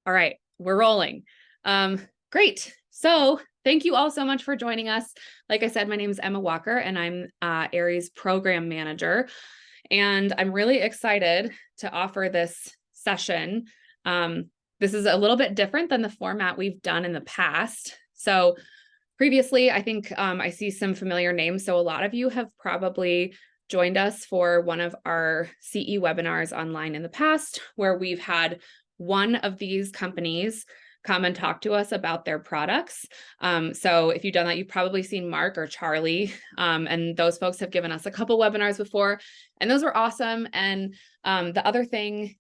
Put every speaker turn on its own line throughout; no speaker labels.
All right, we're rolling. Great. So thank you all so much for joining us. Like I said, my name is Emma Walker, and I'm AIARE's program manager. And I'm really excited to offer this session. This is a little bit different than the format we've done in the past. So previously, I think I see some familiar names. So a lot of you have probably joined us for one of our CE webinars online in the past, where we've had one of these companies come and talk to us about their products. So if you've done that, you've probably seen Mark or Charlie, and those folks have given us a couple webinars before, and those were awesome. And the other thing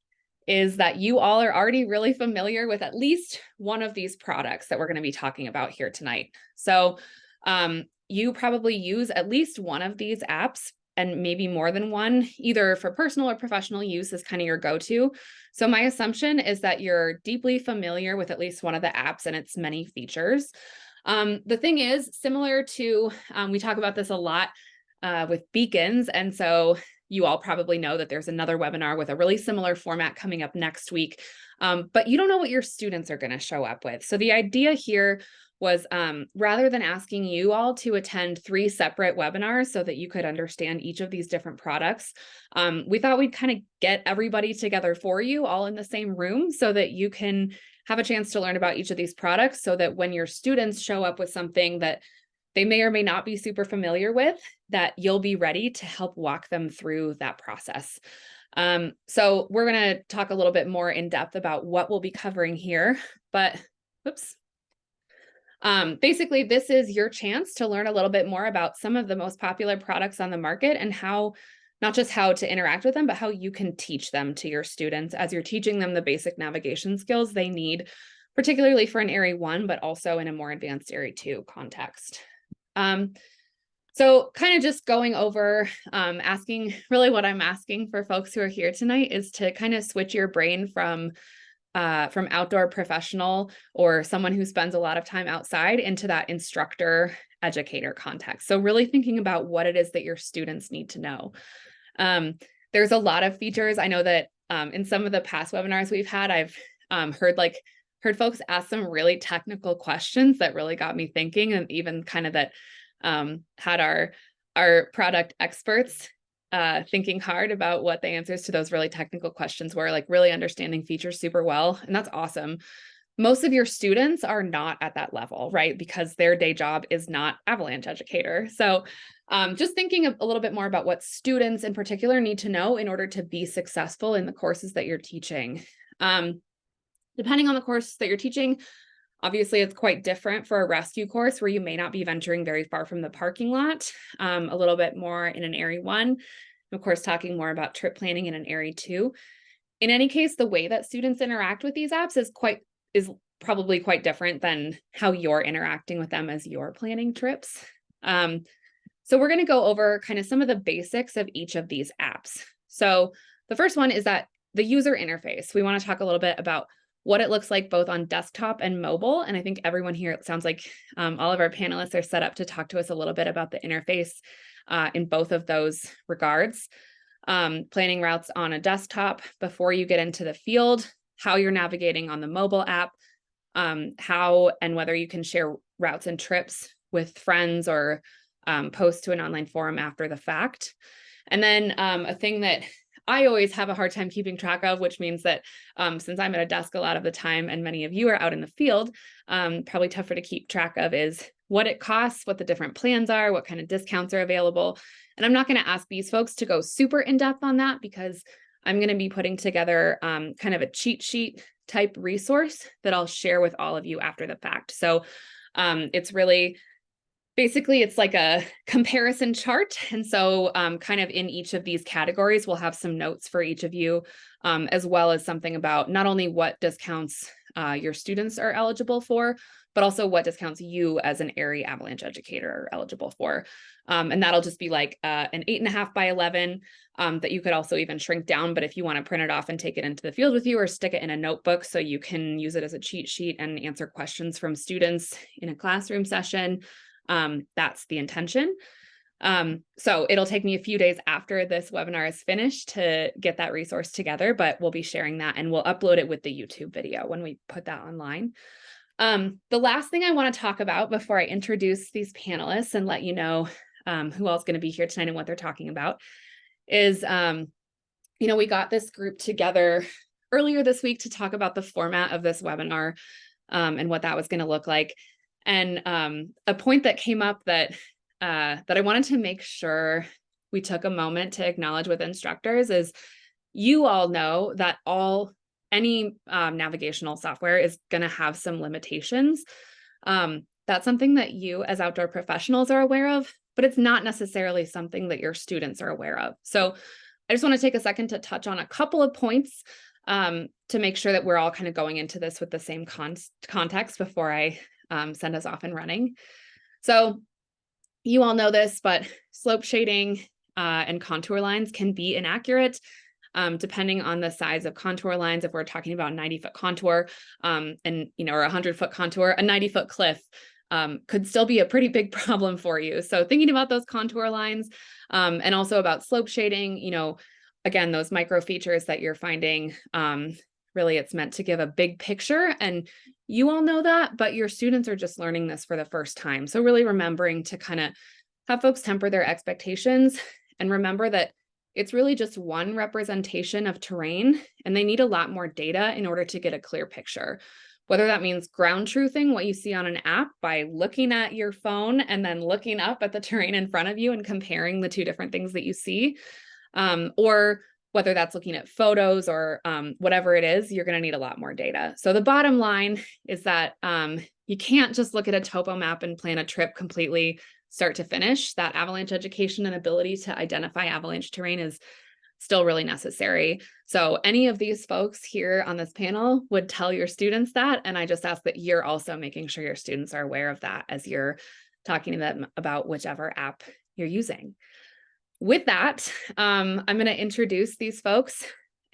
is that you all are already really familiar with at least one of these products that we're going to be talking about here tonight. So you probably use at least one of these apps, and maybe more than one, either for personal or professional use is kind of your go-to. So my assumption is that you're deeply familiar with at least one of the apps and its many features. The thing is, similar to, we talk about this a lot with beacons, and so you all probably know that there's another webinar with a really similar format coming up next week, but you don't know what your students are going to show up with. So the idea here was rather than asking you all to attend 3 separate webinars so that you could understand each of these different products, we thought we'd kind of get everybody together for you all in the same room so that you can have a chance to learn about each of these products, so that when your students show up with something that they may or may not be super familiar with, that you'll be ready to help walk them through that process. So we're going to talk a little bit more in depth about what we'll be covering here, but whoops. Basically, this is your chance to learn a little bit more about some of the most popular products on the market and how, not just how to interact with them, but how you can teach them to your students as you're teaching them the basic navigation skills they need, particularly for an AIARE 1, but also in a more advanced AIARE 2 context. So kind of just going over, asking, really what I'm asking for folks who are here tonight is to kind of switch your brain from outdoor professional or someone who spends a lot of time outside into that instructor educator context. So really thinking about what it is that your students need to know. There's a lot of features. I know that in some of the past webinars we've had, I've heard folks ask some really technical questions that really got me thinking, and even kind of that had our product experts thinking hard about what the answers to those really technical questions were, like really understanding features super well. And that's awesome. Most of your students are not at that level, right? Because their day job is not Avalanche educator. So just thinking a little bit more about what students in particular need to know in order to be successful in the courses that you're teaching. Depending on the course that you're teaching, obviously, it's quite different for a rescue course where you may not be venturing very far from the parking lot, a little bit more in an AIARE 1, of course, talking more about trip planning in an AIARE 2. In any case, the way that students interact with these apps is probably quite different than how you're interacting with them as you're planning trips. So we're going to go over kind of some of the basics of each of these apps. So the first one is that the user interface. We want to talk a little bit about what it looks like both on desktop and mobile. And I think everyone here, it sounds like all of our panelists are set up to talk to us a little bit about the interface in both of those regards. Planning routes on a desktop before you get into the field, how you're navigating on the mobile app, how and whether you can share routes and trips with friends or post to an online forum after the fact. And then a thing that I always have a hard time keeping track of, which means that since I'm at a desk a lot of the time and many of you are out in the field, probably tougher to keep track of is what it costs, what the different plans are, what kind of discounts are available. And I'm not going to ask these folks to go super in depth on that because I'm going to be putting together kind of a cheat sheet type resource that I'll share with all of you after the fact. So it's really, basically, it's like a comparison chart. And so kind of in each of these categories, we'll have some notes for each of you, as well as something about not only what discounts your students are eligible for, but also what discounts you as an AIARE Avalanche educator are eligible for. And that'll just be like an 8.5 by 11 that you could also even shrink down. But if you want to print it off and take it into the field with you or stick it in a notebook so you can use it as a cheat sheet and answer questions from students in a classroom session, that's the intention. So it'll take me a few days after this webinar is finished to get that resource together, but we'll be sharing that and we'll upload it with the YouTube video when we put that online. The last thing I want to talk about before I introduce these panelists and let you know who else is going to be here tonight and what they're talking about is, we got this group together earlier this week to talk about the format of this webinar and what that was going to look like. And a point that came up that I wanted to make sure we took a moment to acknowledge with instructors is you all know that any navigational software is going to have some limitations. That's something that you as outdoor professionals are aware of, but it's not necessarily something that your students are aware of. So I just want to take a second to touch on a couple of points to make sure that we're all kind of going into this with the same context before I send us off and running. So you all know this, but slope shading and contour lines can be inaccurate depending on the size of contour lines. If we're talking about 90-foot contour or 100-foot contour, a 90-foot cliff could still be a pretty big problem for you. So thinking about those contour lines and also about slope shading, again, those micro features that you're finding, really it's meant to give a big picture, and you all know that, but your students are just learning this for the first time. So really remembering to kind of have folks temper their expectations and remember that it's really just one representation of terrain, and they need a lot more data in order to get a clear picture. Whether that means ground truthing what you see on an app by looking at your phone and then looking up at the terrain in front of you and comparing the two different things that you see, or whether that's looking at photos or whatever it is, you're going to need a lot more data. So the bottom line is that you can't just look at a topo map and plan a trip completely start to finish. That avalanche education and ability to identify avalanche terrain is still really necessary. So any of these folks here on this panel would tell your students that, and I just ask that you're also making sure your students are aware of that as you're talking to them about whichever app you're using. With that, I'm going to introduce these folks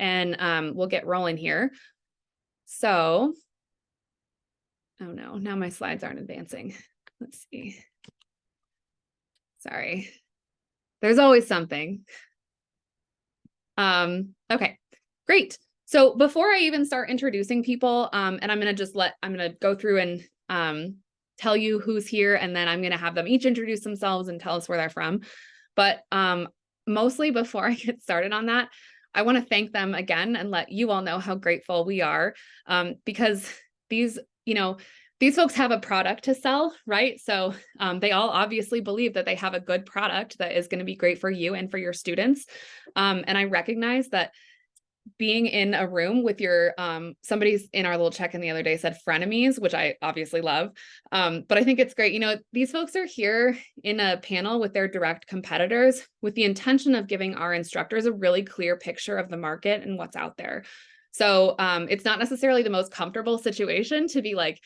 and we'll get rolling here. So, oh no, now my slides aren't advancing. Let's see. Sorry. There's always something. Okay, great. So before I even start introducing people, and I'm going to go through and tell you who's here, and then I'm going to have them each introduce themselves and tell us where they're from. But mostly before I get started on that, I want to thank them again and let you all know how grateful we are because these folks have a product to sell, right? So they all obviously believe that they have a good product that is going to be great for you and for your students. And I recognize that being in a room with your, somebody's in our little check-in the other day said frenemies, which I obviously love. But I think it's great. These folks are here in a panel with their direct competitors with the intention of giving our instructors a really clear picture of the market and what's out there. So it's not necessarily the most comfortable situation to be like,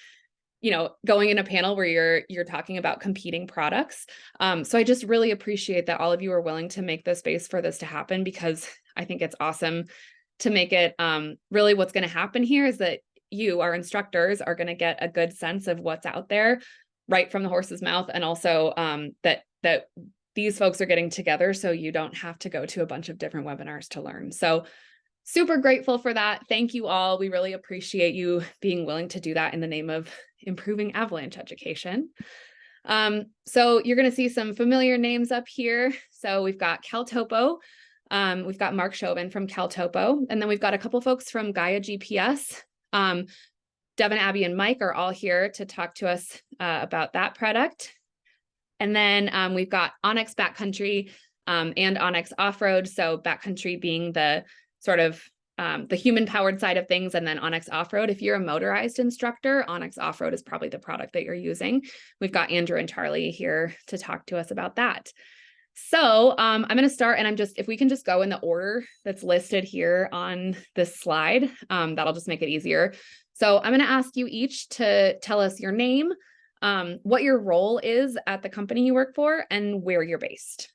going in a panel where you're talking about competing products. So I just really appreciate that all of you are willing to make the space for this to happen, because I think it's awesome to make it really what's going to happen here is that you, our instructors, are going to get a good sense of what's out there right from the horse's mouth. And also that these folks are getting together so you don't have to go to a bunch of different webinars to learn. So super grateful for that. Thank you all. We really appreciate you being willing to do that in the name of improving avalanche education. So you're going to see some familiar names up here. So we've got CalTopo. We've got Mark Chauvin from CalTopo, and then we've got a couple folks from GaiaGPS. Devin, Abby, and Mike are all here to talk to us about that product. And then we've got Onyx Backcountry and Onyx Offroad. So Backcountry being the sort of the human-powered side of things, and then Onyx Offroad. If you're a motorized instructor, Onyx Offroad is probably the product that you're using. We've got Andrew and Charlie here to talk to us about that. So I'm going to start, and if we can just go in the order that's listed here on this slide, that'll just make it easier. So I'm going to ask you each to tell us your name, what your role is at the company you work for, and where you're based.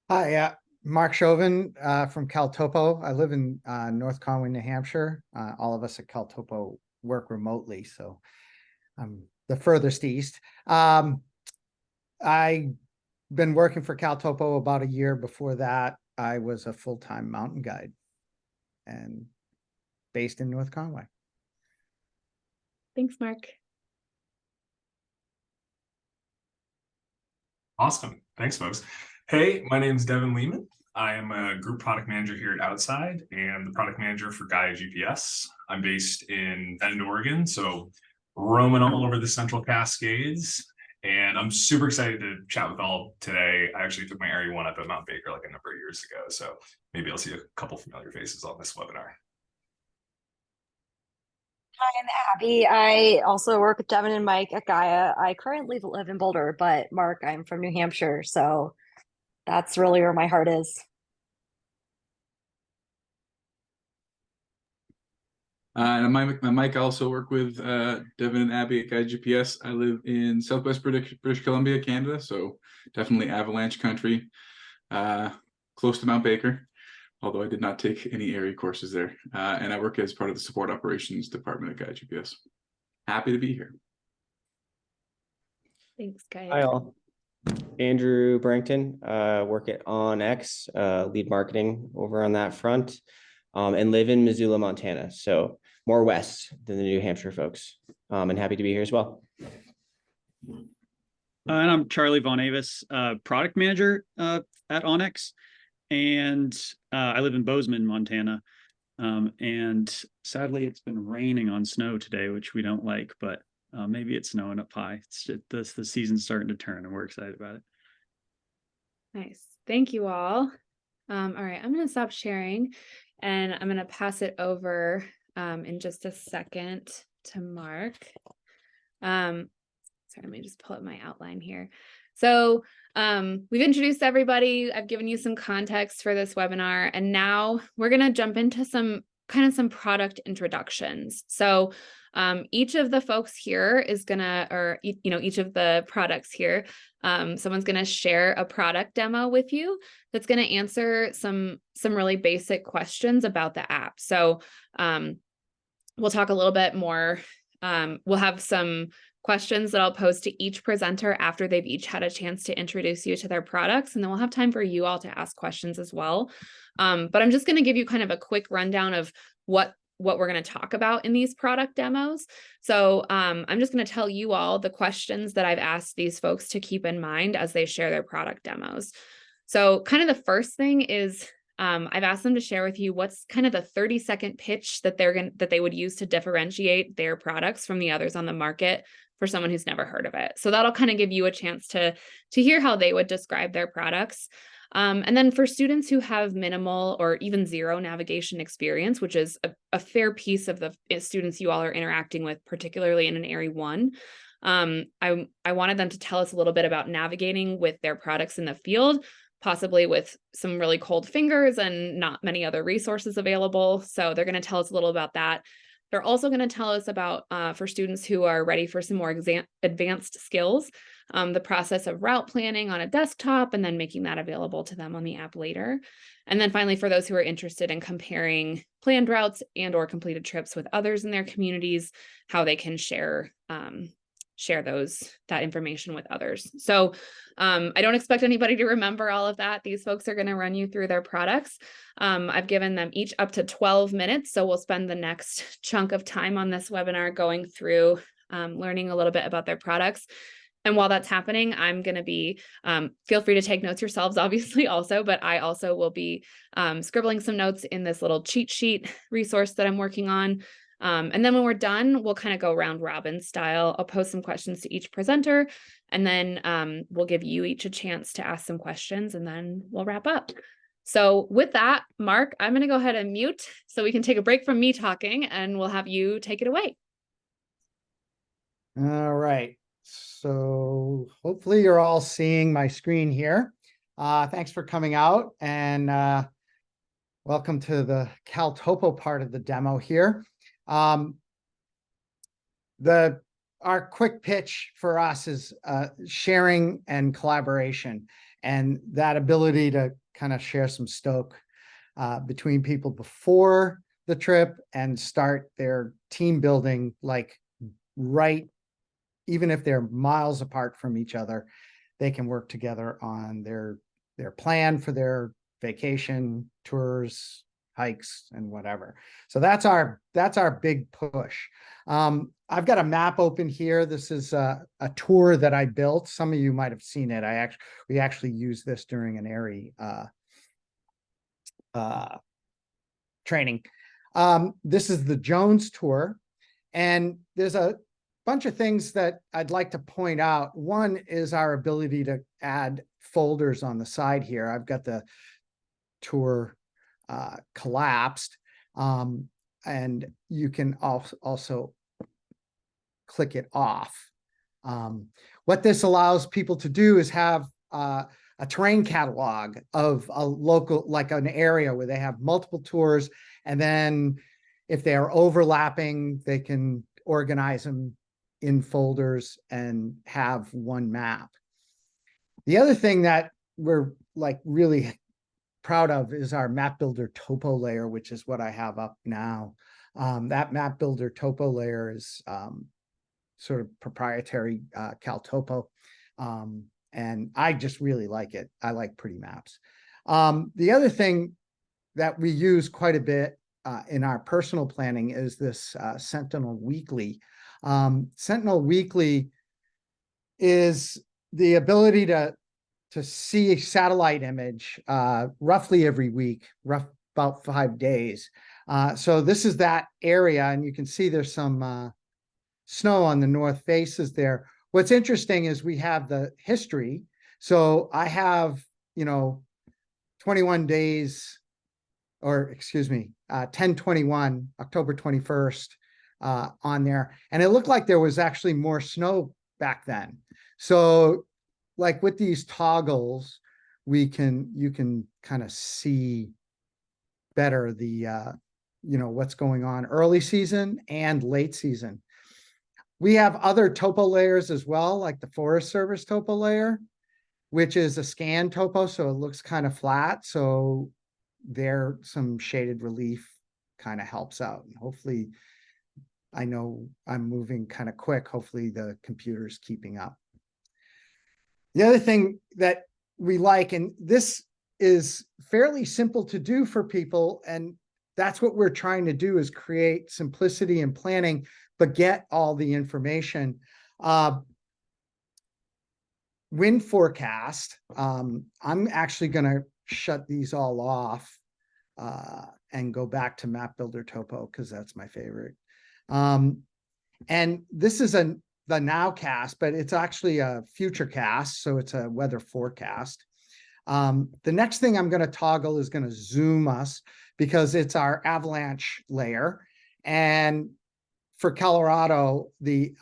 Hi, Mark Chauvin from CalTopo. I live in North Conway, New Hampshire. All of us at CalTopo work remotely, so I'm the furthest east. I been working for CalTopo about a year. Before that, I was a full-time mountain guide and based in North Conway.
Thanks, Mark.
Awesome. Thanks, folks. Hey, my name is Devin Lehman. I am a group product manager here at Outside and the product manager for GaiaGPS. I'm based in Bend, Oregon, so roaming all over the Central Cascades. And I'm super excited to chat with all today. I actually took my Area 1 up at Mount Baker like a number of years ago, so maybe I'll see a couple familiar faces on this webinar.
Hi, I'm Abby. I also work with Devin and Mike at Gaia. I currently live in Boulder, but Mark, I'm from New Hampshire, so that's really where my heart is.
And Mike, I also work with Devin and Abby at GaiaGPS. I live in Southwest British Columbia, Canada, so definitely avalanche country, close to Mount Baker, although I did not take any area courses there. And I work as part of the support operations department at GaiaGPS. Happy to be here.
Thanks, guys.
Hi all. Andrew Barrington, work at OnX, lead marketing over on that front, and live in Missoula, Montana. So more west than the New Hampshire folks. And happy to be here as well.
And I'm Charlie Von Avis, product manager at OnX. And I live in Bozeman, Montana. And sadly, it's been raining on snow today, which we don't like, but maybe it's snowing up high. It's just, the season's starting to turn and we're excited about it.
Nice. Thank you all. All right, I'm going to stop sharing and I'm going to pass it over in just a second to Mark. Sorry, let me just pull up my outline here. So we've introduced everybody. I've given you some context for this webinar, and now we're going to jump into some product introductions. So each of the folks here is gonna, or each of the products here, someone's gonna share a product demo with you that's gonna answer some really basic questions about the app. So we'll talk a little bit more. We'll have some questions that I'll pose to each presenter after they've each had a chance to introduce you to their products, and then we'll have time for you all to ask questions as well. But I'm just going to give you kind of a quick rundown of what we're going to talk about in these product demos. So I'm just going to tell you all the questions that I've asked these folks to keep in mind as they share their product demos. So kind of the first thing is I've asked them to share with you what's kind of the 30-second pitch that they would use to differentiate their products from the others on the market for someone who's never heard of it. So that'll kind of give you a chance to hear how they would describe their products. And then for students who have minimal or even zero navigation experience, which is a fair piece of the students you all are interacting with, particularly in an Area 1, I wanted them to tell us a little bit about navigating with their products in the field, possibly with some really cold fingers and not many other resources available. So they're going to tell us a little about that. They're also going to tell us about, for students who are ready for some more advanced skills, the process of route planning on a desktop and then making that available to them on the app later. And then finally, for those who are interested in comparing planned routes and or completed trips with others in their communities, how they can share that information with others. So I don't expect anybody to remember all of that. These folks are going to run you through their products. I've given them each up to 12 minutes. So we'll spend the next chunk of time on this webinar going through learning a little bit about their products. And while that's happening, I'm going to be, feel free to take notes yourselves, obviously, also, but I also will be scribbling some notes in this little cheat sheet resource that I'm working on. And then when we're done, we'll kind of go round robin style. I'll pose some questions to each presenter, and then we'll give you each a chance to ask some questions, and then we'll wrap up. So with that, Mark, I'm going to go ahead and mute so we can take a break from me talking, and we'll have you take it away.
All right. So hopefully you're all seeing my screen here. Thanks for coming out, and welcome to the CalTopo part of the demo here. Our quick pitch for us is sharing and collaboration, and that ability to kind of share some stoke between people before the trip and start their team building, like right, even if they're miles apart from each other, they can work together on their plan for their vacation, tours, hikes, and whatever. So that's our big push. I've got a map open here. This is a tour that I built. Some of you might have seen it. We actually used this during an AIARE training. This is the Jones tour, and there's a bunch of things that I'd like to point out. One is our ability to add folders on the side here. I've got the tour collapsed, and you can also click it off. What this allows people to do is have a terrain catalog of a local, like an area where they have multiple tours, and then if they are overlapping, they can organize them in folders and have one map. The other thing that we're like really proud of is our map builder topo layer, which is what I have up now. That map builder topo layer is sort of proprietary CalTopo. And I just really like it. I like pretty maps. The other thing that we use quite a bit in our personal planning is this Sentinel Weekly. Sentinel Weekly is the ability to see a satellite image roughly every week, about 5 days. So this is that area, and you can see there's some snow on the north faces there. What's interesting is we have the history. So I have, 21 days, or excuse me, 10/21, October 21st on there. And it looked like there was actually more snow back then. So like with these toggles, you can kind of see better the, what's going on early season and late season. We have other topo layers as well, like the Forest Service topo layer, which is a scan topo, so it looks kind of flat. So there, some shaded relief kind of helps out. And hopefully, I know I'm moving kind of quick. Hopefully the computer's keeping up. The other thing that we like, and this is fairly simple to do for people, and that's what we're trying to do, is create simplicity in planning, but get all the information. Wind forecast. I'm actually going to shut these all off and go back to Map Builder Topo because that's my favorite. And this is the nowcast, but it's actually a future cast, so it's a weather forecast. The next thing I'm going to toggle is going to zoom us because it's our avalanche layer. And for Colorado, the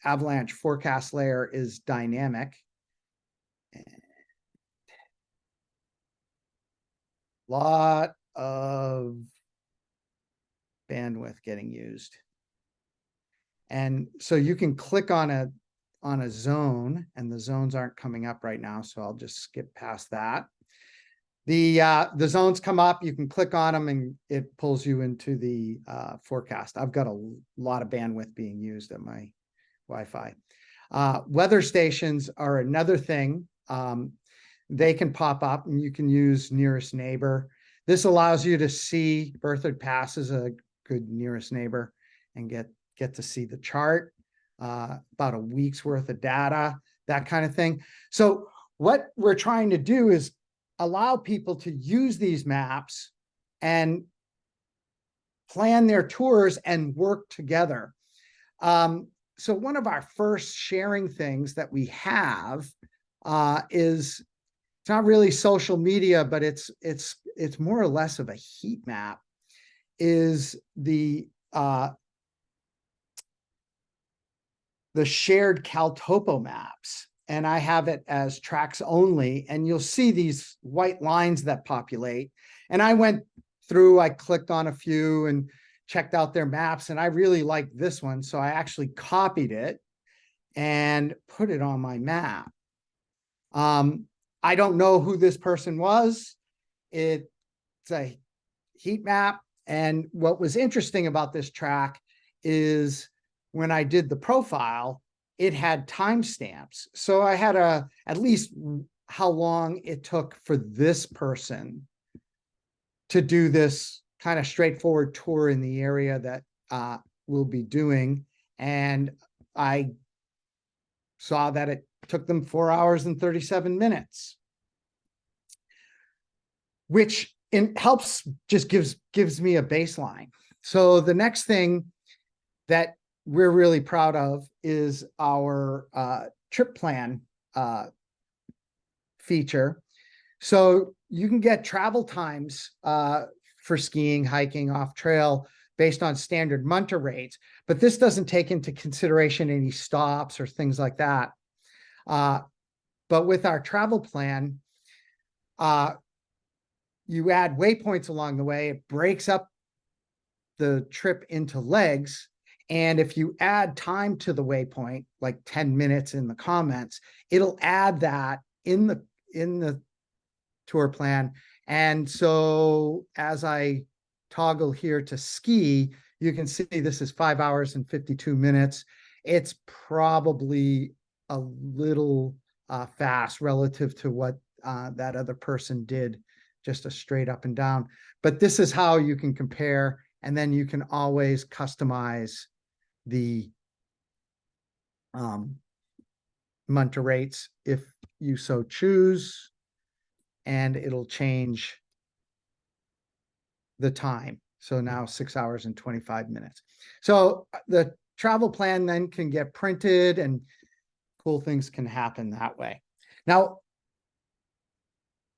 avalanche forecast layer is dynamic. Lot of bandwidth getting used. And so you can click on a zone, and the zones aren't coming up right now, so I'll just skip past that. The zones come up, you can click on them, and it pulls you into the forecast. I've got a lot of bandwidth being used at my Wi-Fi. Weather stations are another thing. They can pop up, and you can use nearest neighbor. This allows you to see Berthoud Pass is a good nearest neighbor and get to see the chart, about a week's worth of data, that kind of thing. So what we're trying to do is allow people to use these maps and plan their tours and work together. So one of our first sharing things that we have is, it's not really social media, but it's more or less of a heat map, is the shared CalTopo maps. And I have it as tracks only, and you'll see these white lines that populate. And I went through, I clicked on a few and checked out their maps, and I really liked this one. So I actually copied it and put it on my map. I don't know who this person was. It's a heat map. And what was interesting about this track is when I did the profile, it had timestamps. So I had at least how long it took for this person to do this kind of straightforward tour in the area that we'll be doing. And I saw that it took them 4 hours and 37 minutes, which helps, just gives me a baseline. So the next thing that we're really proud of is our trip plan feature. So you can get travel times for skiing, hiking, off trail based on standard munter rates, but this doesn't take into consideration any stops or things like that. But with our travel plan, you add waypoints along the way, it breaks up the trip into legs. And if you add time to the waypoint, like 10 minutes in the comments, it'll add that in the tour plan. And so as I toggle here to ski, you can see this is 5 hours and 52 minutes. It's probably a little fast relative to what that other person did, just a straight up and down. But this is how you can compare, and then you can always customize the munter rates if you so choose, and it'll change the time. So now 6 hours and 25 minutes. So the travel plan then can get printed and cool things can happen that way. Now,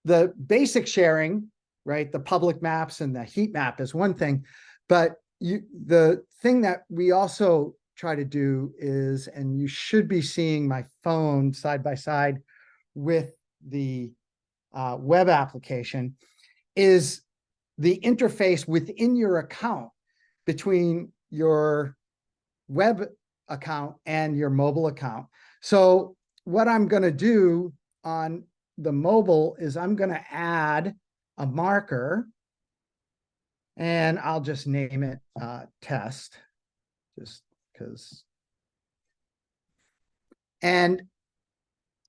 the basic sharing, right? The public maps and the heat map is one thing, but the thing that we also try to do is, and you should be seeing my phone side by side with the web application, is the interface within your account between your web account and your mobile account. So what I'm going to do on the mobile is I'm going to add a marker, and I'll just name it test, just because. And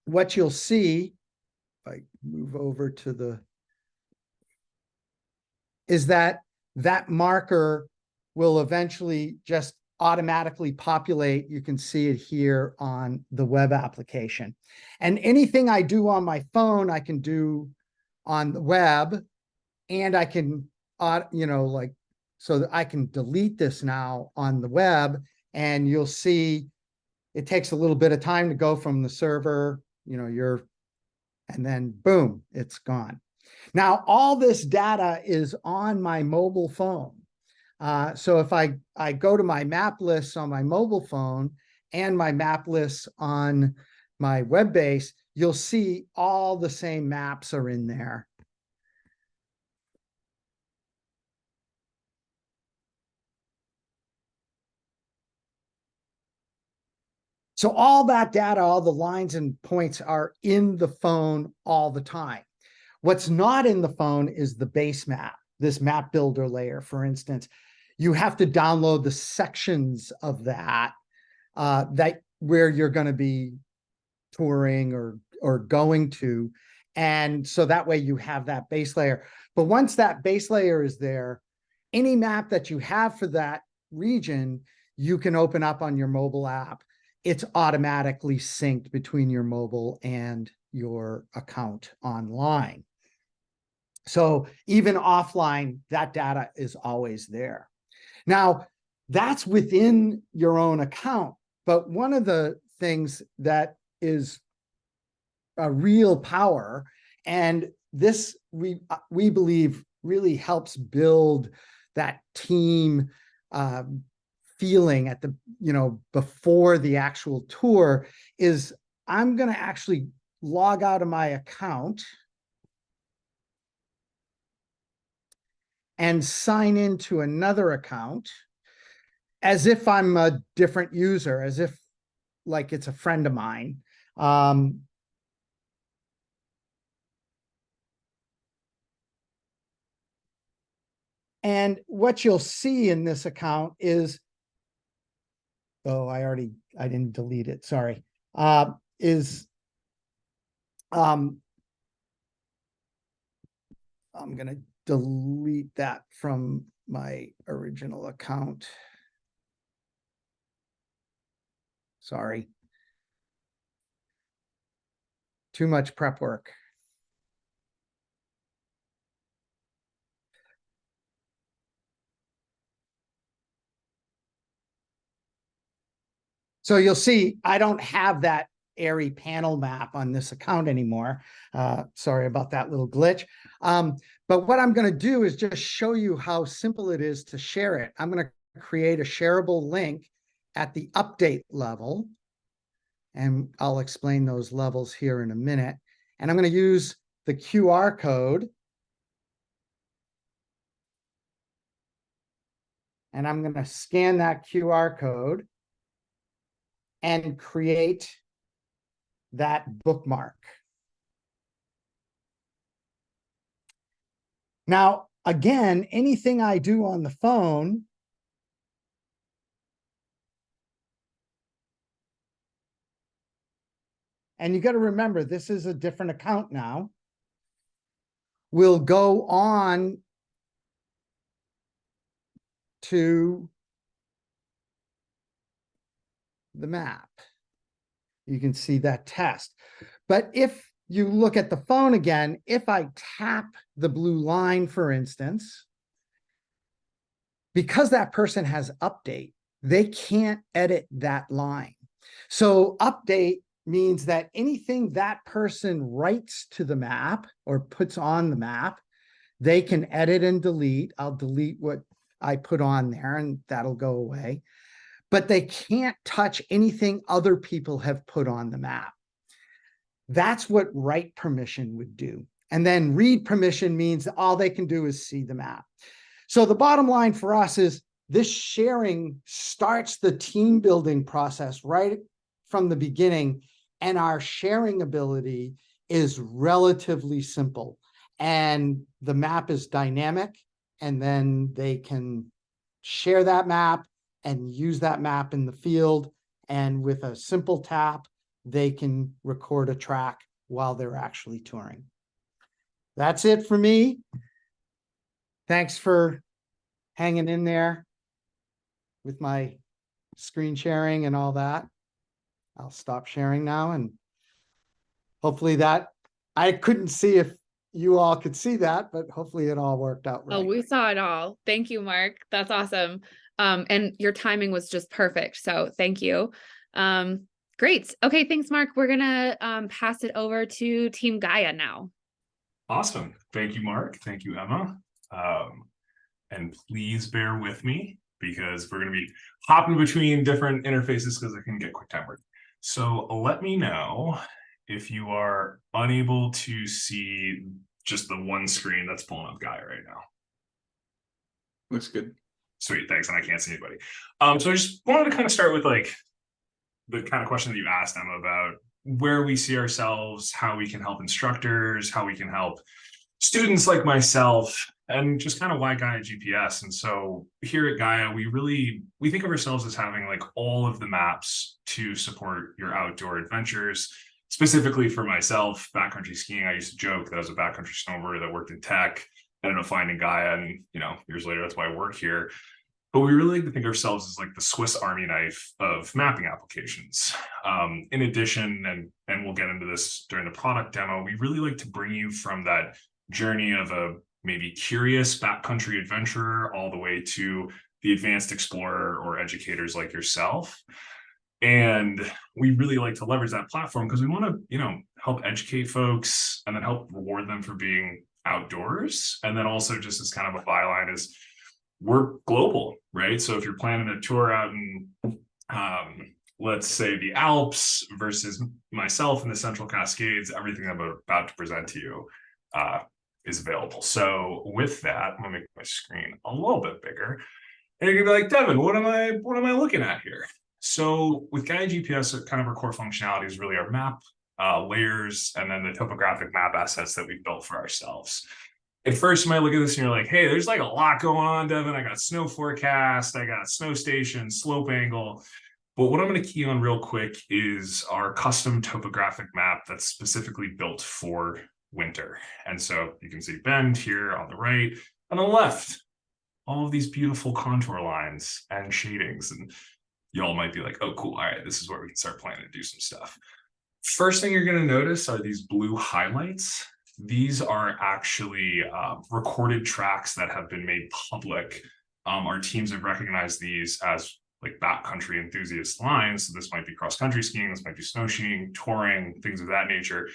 what you'll see, if I move over to is that marker will eventually just automatically populate. You can see it here on the web application. And anything I do on my phone, I can do on the web, and I can, so that I can delete this now on the web, and you'll see it takes a little bit of time to go from the server, and then boom, it's gone. Now, all this data is on my mobile phone. So if I go to my map lists on my mobile phone and my map lists on my web base, you'll see all the same maps are in there. So all that data, all the lines and points are in the phone all the time. What's not in the phone is the base map, this map builder layer, for instance. You have to download the sections of that, where you're going to be touring or going to. And so that way you have that base layer. But once that base layer is there, any map that you have for that region, you can open up on your mobile app. It's automatically synced between your mobile and your account online. So even offline, that data is always there. Now, that's within your own account. But one of the things that is a real power, and this we believe really helps build that team feeling at the, before the actual tour, is I'm going to actually log out of my account and sign into another account as if I'm a different user, as if like it's a friend of mine. And what you'll see in this account is, I already I didn't delete it, sorry, is I'm gonna delete that from my original account. Sorry. Too much prep work. So you'll see, I don't have that AIARE panel map on this account anymore. Sorry about that little glitch. But what I'm going to do is just show you how simple it is to share it. I'm going to create a shareable link at the update level. And I'll explain those levels here in a minute. And I'm going to use the QR code. And I'm going to scan that QR code and create that bookmark. Now, again, anything I do on the phone and you got to remember, this is a different account now, will go on to the map. You can see that test. But if you look at the phone again, if I tap the blue line, for instance, because that person has update, they can't edit that line. So update means that anything that person writes to the map or puts on the map, they can edit and delete. I'll delete what I put on there and that'll go away. But they can't touch anything other people have put on the map. That's what write permission would do. And then read permission means that all they can do is see the map. So the bottom line for us is this sharing starts the team building process right from the beginning. And our sharing ability is relatively simple. And the map is dynamic. And then they can share that map and use that map in the field. And with a simple tap, they can record a track while they're actually touring. That's it for me. Thanks for hanging in there with my screen sharing and all that. I'll stop sharing now, and hopefully that, I couldn't see if you all could see that, but hopefully it all worked out right.
Oh, we saw it all. Thank you, Mark. That's awesome. And your timing was just perfect. So thank you. Great. Okay, thanks, Mark. We're gonna pass it over to Team Gaia now.
Awesome. Thank you, Mark. Thank you, Emma. And please bear with me because we're going to be hopping between different interfaces because I can get quick time work. So let me know if you are unable to see just the one screen that's pulling up Gaia right now.
Looks good.
Sweet, thanks. And I can't see anybody. So I just wanted to kind of start with like the kind of question that you asked, Emma, about where we see ourselves, how we can help instructors, how we can help students like myself, and just kind of why GaiaGPS. And so here at Gaia, we think of ourselves as having like all of the maps to support your outdoor adventures. Specifically for myself, backcountry skiing, I used to joke that I was a backcountry snowboarder that worked in tech. I ended up finding Gaia, and years later, that's why I work here. But we really like to think of ourselves as like the Swiss Army knife of mapping applications. In addition, and we'll get into this during the product demo, we really like to bring you from that journey of a maybe curious backcountry adventurer all the way to the advanced explorer or educators like yourself. And we really like to leverage that platform because we want to, help educate folks and then help reward them for being outdoors. And then also just as kind of a byline is we're global, right? So if you're planning a tour out in, let's say the Alps versus myself in the Central Cascades, everything I'm about to present to you is available. So with that, I'm gonna make my screen a little bit bigger. And you're gonna be like, Devin, what am I looking at here? So with GaiaGPS, kind of our core functionality is really our map layers and then the topographic map assets that we've built for ourselves. At first, you might look at this and you're like, hey, there's like a lot going on, Devin. I got snow forecast, I got snow station, slope angle. But what I'm going to key on real quick is our custom topographic map that's specifically built for winter. And so you can see Bend here on the right, on the left, all of these beautiful contour lines and shadings. And y'all might be like, oh, cool. All right, this is where we can start planning to do some stuff. First thing you're going to notice are these blue highlights. These are actually recorded tracks that have been made public. Our teams have recognized these as like backcountry enthusiast lines. So this might be cross-country skiing, this might be snowshoeing, touring, things of that nature.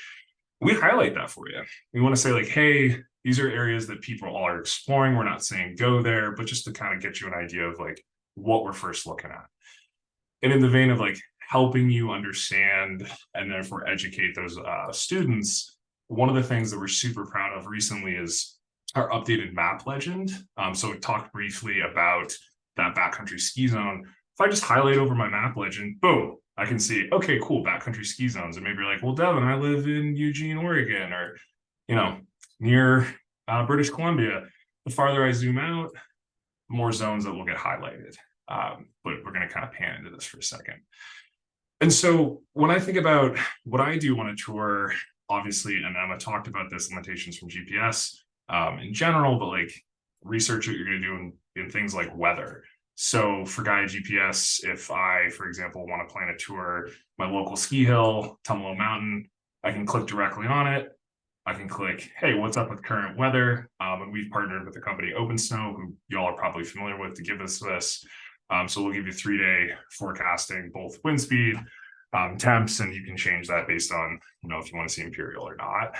We highlight that for you. We want to say like, hey, these are areas that people are exploring. We're not saying go there, but just to kind of get you an idea of like what we're first looking at. And in the vein of like helping you understand and therefore educate those students, one of the things that we're super proud of recently is our updated map legend. So we talked briefly about that backcountry ski zone. If I just highlight over my map legend, boom, I can see, okay, cool, backcountry ski zones. And maybe you're like, well, Devin, I live in Eugene, Oregon, or, you know, near British Columbia. The farther I zoom out, the more zones that will get highlighted. But we're going to kind of pan into this for a second. And so when I think about what I do on a tour, obviously, and Emma talked about this, limitations from GPS in general, but like research what you're going to do in things like weather. So for GaiaGPS, if I, for example, want to plan a tour, my local ski hill, Tumalo Mountain, I can click directly on it. I can click, hey, what's up with current weather? And we've partnered with the company OpenSnow, who y'all are probably familiar with, to give us this. So we'll give you 3-day forecasting, both wind speed, temps, and you can change that based on, you know, if you want to see imperial or not.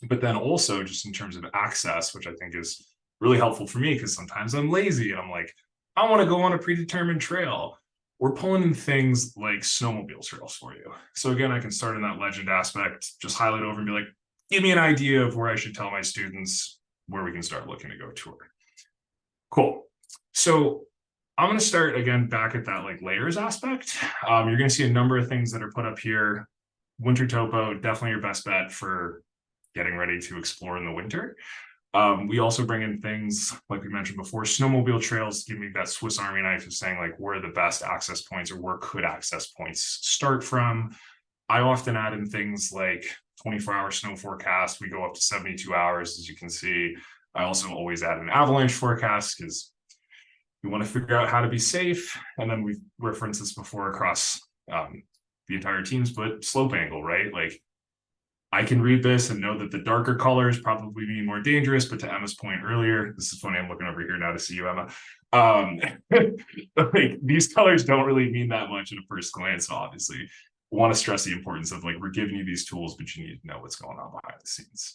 But then also just in terms of access, which I think is really helpful for me, because sometimes I'm lazy and I'm like, I want to go on a predetermined trail. We're pulling in things like snowmobile trails for you. So again, I can start in that legend aspect, just highlight over and be like, give me an idea of where I should tell my students where we can start looking to go tour. Cool. So I'm going to start again back at that like layers aspect. You're going to see a number of things that are put up here. Winter topo, definitely your best bet for getting ready to explore in the winter. We also bring in things like we mentioned before, snowmobile trails, give me that Swiss Army knife of saying like where the best access points or where could access points start from. I often add in things like 24-hour snow forecast. We go up to 72 hours, as you can see. I also always add an avalanche forecast because we want to figure out how to be safe. And then we've referenced this before across the entire teams, but slope angle, right? Like I can read this and know that the darker colors probably mean more dangerous, but to Emma's point earlier, this is funny, I'm looking over here now to see you, Emma. Like these colors don't really mean that much at a first glance, obviously. I want to stress the importance of like, we're giving you these tools, but you need to know what's going on behind the scenes.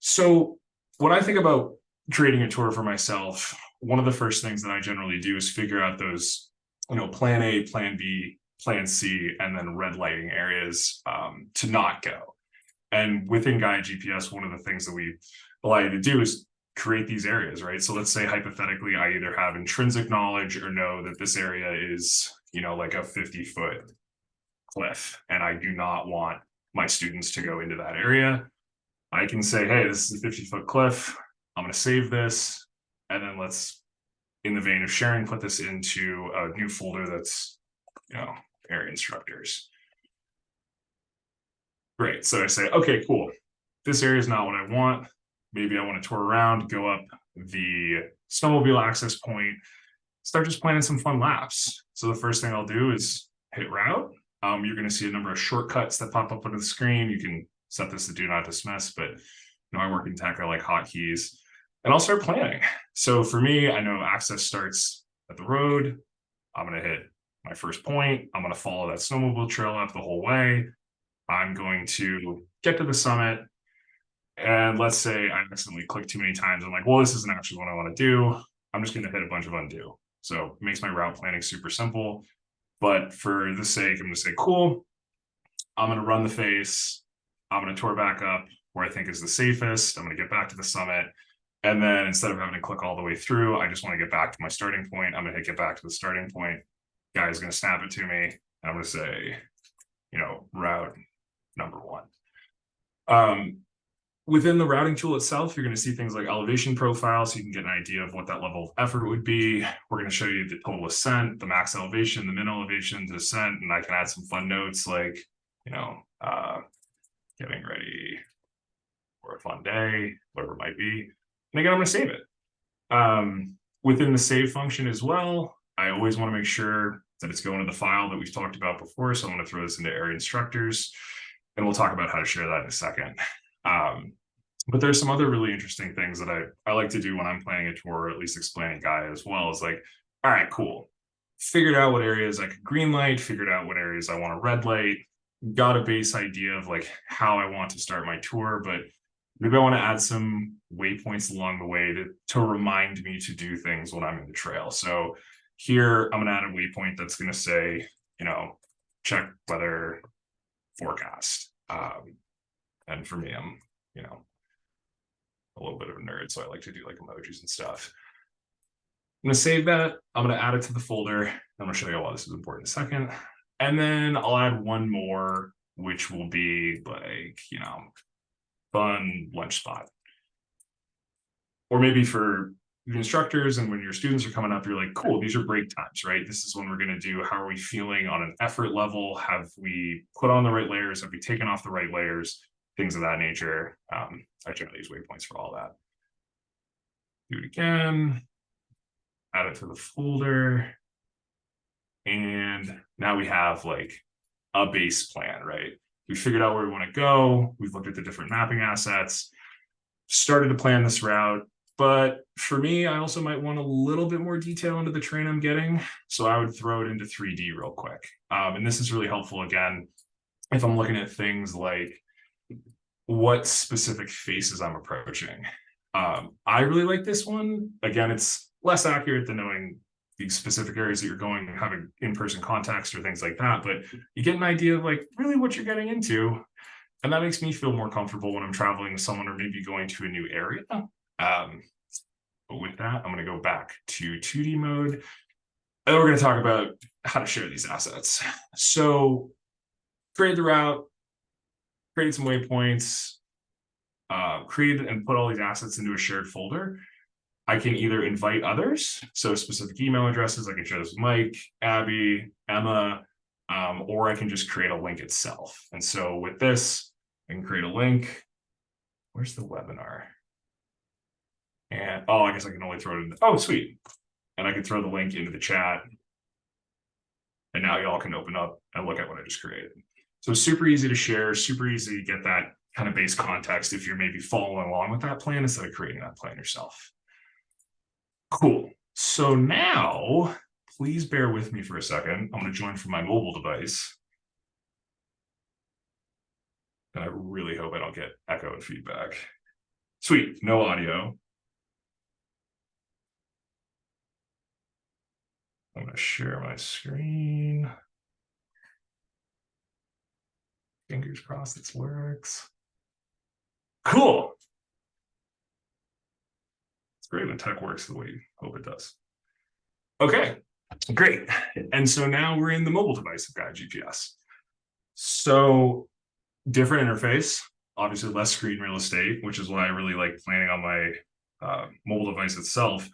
So when I think about creating a tour for myself, one of the first things that I generally do is figure out those, you know, plan A, plan B, plan C, and then red lighting areas to not go. And within GaiaGPS, one of the things that we allow you to do is create these areas, right? So let's say hypothetically, I either have intrinsic knowledge or know that this area is, you know, like a 50-foot cliff, and I do not want my students to go into that area. I can say, hey, this is a 50-foot cliff. I'm going to save this. And then let's, in the vein of sharing, put this into a new folder that's, you know, AIARE Instructors. Great. So I say, okay, cool. This area is not what I want. Maybe I want to tour around, go up the snowmobile access point, start just planning some fun laps. So the first thing I'll do is hit route. You're going to see a number of shortcuts that pop up on the screen. You can set this to do not dismiss, but you know, I work in tech, I like hotkeys, and I'll start planning. So for me, I know access starts at the road. I'm going to hit my first point. I'm going to follow that snowmobile trail up the whole way. I'm going to get to the summit, and let's say I accidentally click too many times. I'm like, well, this isn't actually what I want to do. I'm just going to hit a bunch of undo. So it makes my route planning super simple. But for the sake, I'm going to say, cool, I'm going to run the face. I'm going to tour back up where I think is the safest. I'm going to get back to the summit. And then instead of having to click all the way through, I just want to get back to my starting point. I'm going to hit get back to the starting point. Guy's going to snap it to me. And I'm going to say, you know, route number 1. Within the routing tool itself, you're going to see things like elevation profile, so you can get an idea of what that level of effort would be. We're going to show you the total ascent, the max elevation, the min elevation, the descent, and I can add some fun notes like, you know, getting ready for a fun day, whatever it might be. And again, I'm going to save it. Within the save function as well, I always want to make sure that it's going to the file that we've talked about before. So I'm going to throw this into AIARE Instructors, and we'll talk about how to share that in a second. But there's some other really interesting things that I like to do when I'm planning a tour, or at least explaining Gaia as well. Is like, all right, cool. Figured out what areas I could green light, figured out what areas I want to red light, got a base idea of like how I want to start my tour, but maybe I want to add some waypoints along the way to remind me to do things when I'm in the trail. So here I'm going to add a waypoint that's going to say, you know, check weather forecast. And for me, I'm, you know, a little bit of a nerd, so I like to do like emojis and stuff. I'm going to save that. I'm going to add it to the folder. I'm going to show you why this is important in a second. And then I'll add one more, which will be like, you know, fun lunch spot. Or maybe for the instructors and when your students are coming up, you're like, cool, these are break times, right? This is when we're going to do, how are we feeling on an effort level? Have we put on the right layers? Have we taken off the right layers? Things of that nature. I generally use waypoints for all that. Do it again, add it to the folder. And now we have like a base plan, right? We figured out where we want to go. We've looked at the different mapping assets, started to plan this route. But for me, I also might want a little bit more detail into the terrain I'm getting. So I would throw it into 3D real quick. And this is really helpful, again, if I'm looking at things like what specific faces I'm approaching. I really like this one. Again, it's less accurate than knowing the specific areas that you're going and having in-person context or things like that, but you get an idea of like really what you're getting into. And that makes me feel more comfortable when I'm traveling with someone or maybe going to a new area. But with that, I'm going to go back to 2D mode. And then we're going to talk about how to share these assets. So create the route, create some waypoints, create and put all these assets into a shared folder. I can either invite others, so specific email addresses, I can share this with Mike, Abby, Emma, or I can just create a link itself. And so with this, I can create a link. Where's the webinar? And oh, I guess I can only throw it in. Oh, sweet. And I can throw the link into the chat. And now y'all can open up and look at what I just created. So super easy to share, super easy to get that kind of base context if you're maybe following along with that plan instead of creating that plan yourself. Cool. So now, please bear with me for a second. I'm going to join from my mobile device. And I really hope I don't get echo and feedback. Sweet, no audio. I'm going to share my screen. Fingers crossed this works. Cool. It's great when tech works the way you hope it does. Okay, great. And so now we're in the mobile device of GaiaGPS. So different interface, obviously less screen real estate, which is why I really like planning on my mobile device itself.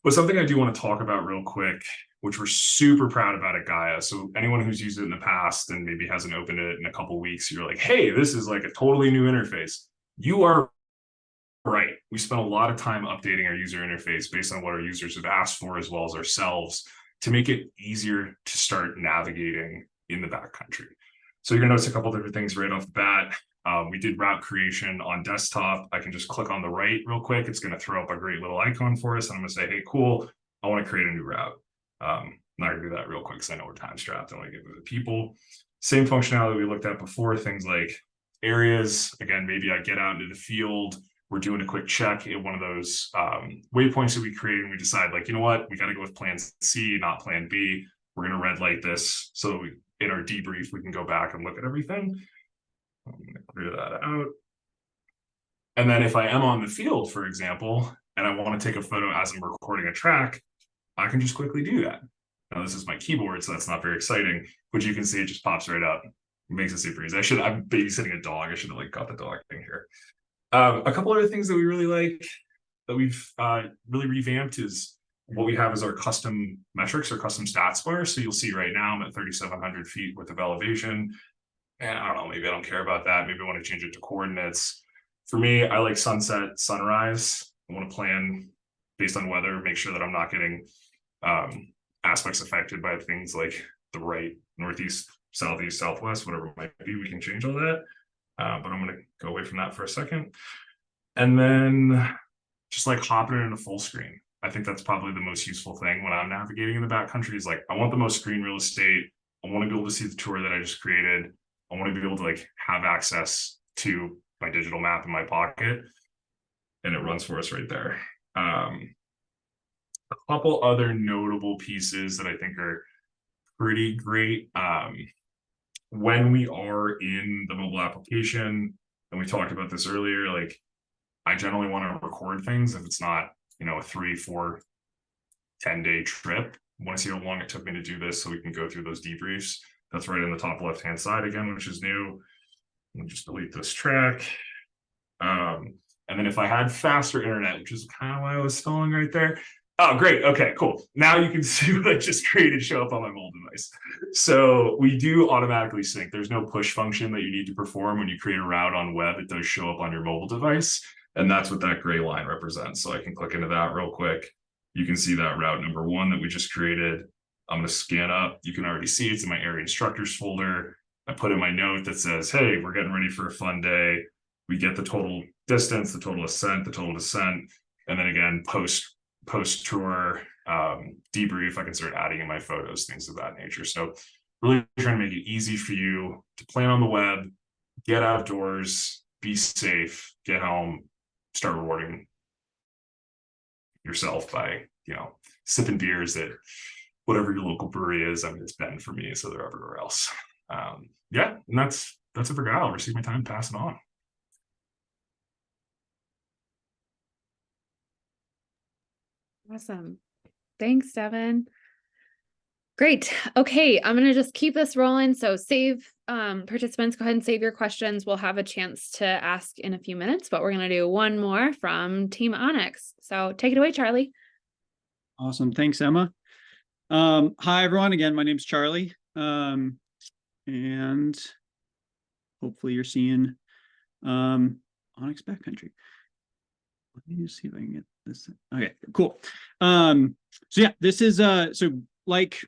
But something I do want to talk about real quick, which we're super proud about at Gaia. So anyone who's used it in the past and maybe hasn't opened it in a couple of weeks, you're like, hey, this is like a totally new interface. You are right. We spent a lot of time updating our user interface based on what our users have asked for, as well as ourselves, to make it easier to start navigating in the backcountry. So you're gonna notice a couple different things right off the bat. We did route creation on desktop. I can just click on the right real quick. It's gonna throw up a great little icon for us. And I'm gonna say, hey, cool, I wanna create a new route. I'm not gonna do that real quick because I know we're time strapped. I wanna give it to the people. Same functionality we looked at before, things like areas. Again, maybe I get out into the field, we're doing a quick check at one of those waypoints that we create, and we decide like, you know what, we got to go with plan C, not plan B. We're going to red light this so that in our debrief, we can go back and look at everything. I'm going to clear that out. And then if I am on the field, for example, and I want to take a photo as I'm recording a track, I can just quickly do that. Now this is my keyboard, so that's not very exciting, but you can see it just pops right up. It makes it super easy. I'm babysitting a dog. I should have like got the dog thing here. A couple other things that we really like that we've really revamped is what we have is our custom metrics or custom stats bar. So you'll see right now I'm at 3,700 feet worth of elevation. And I don't know, maybe I don't care about that. Maybe I want to change it to coordinates. For me, I like sunset, sunrise. I want to plan based on weather, make sure that I'm not getting aspects affected by things like the right, northeast, southeast, southwest, whatever it might be. We can change all that. But I'm going to go away from that for a second. And then just like hopping it into full screen. I think that's probably the most useful thing when I'm navigating in the backcountry is like, I want the most screen real estate. I want to be able to see the tour that I just created. I want to be able to like have access to my digital map in my pocket. And it runs for us right there. A couple other notable pieces that I think are pretty great. When we are in the mobile application, and we talked about this earlier, like I generally want to record things if it's not, you know, a 3, 4, 10-day trip. I want to see how long it took me to do this so we can go through those debriefs. That's right in the top left-hand side again, which is new. Let me just delete this track. And then if I had faster internet, which is kind of why I was stalling right there. Oh, great. Okay, cool. Now you can see what I just created show up on my mobile device. So we do automatically sync. There's no push function that you need to perform when you create a route on web. It does show up on your mobile device. And that's what that gray line represents. So I can click into that real quick. You can see that route number 1 that we just created. I'm going to scan up. You can already see it's in my AIARE Instructors folder. I put in my note that says, hey, we're getting ready for a fun day. We get the total distance, the total ascent, the total descent. And then again, post-tour debrief, I can start adding in my photos, things of that nature. So really trying to make it easy for you to plan on the web, get outdoors, be safe, get home, start rewarding yourself by, you know, sipping beers at whatever your local brewery is. I mean, it's been for me, so they're everywhere else. Yeah, and that's it for Gaia. I'll receive my time, pass it on.
Awesome. Thanks, Devin. Great. Okay, I'm going to just keep this rolling. So save participants, go ahead and save your questions. We'll have a chance to ask in a few minutes, but we're going to do one more from Team Onyx. So take it away, Charlie.
Awesome. Thanks, Emma. Hi, everyone. Again, my name's Charlie. And hopefully you're seeing Onyx Backcountry. Let me just see if I can get this. Okay, cool. So yeah, this is so like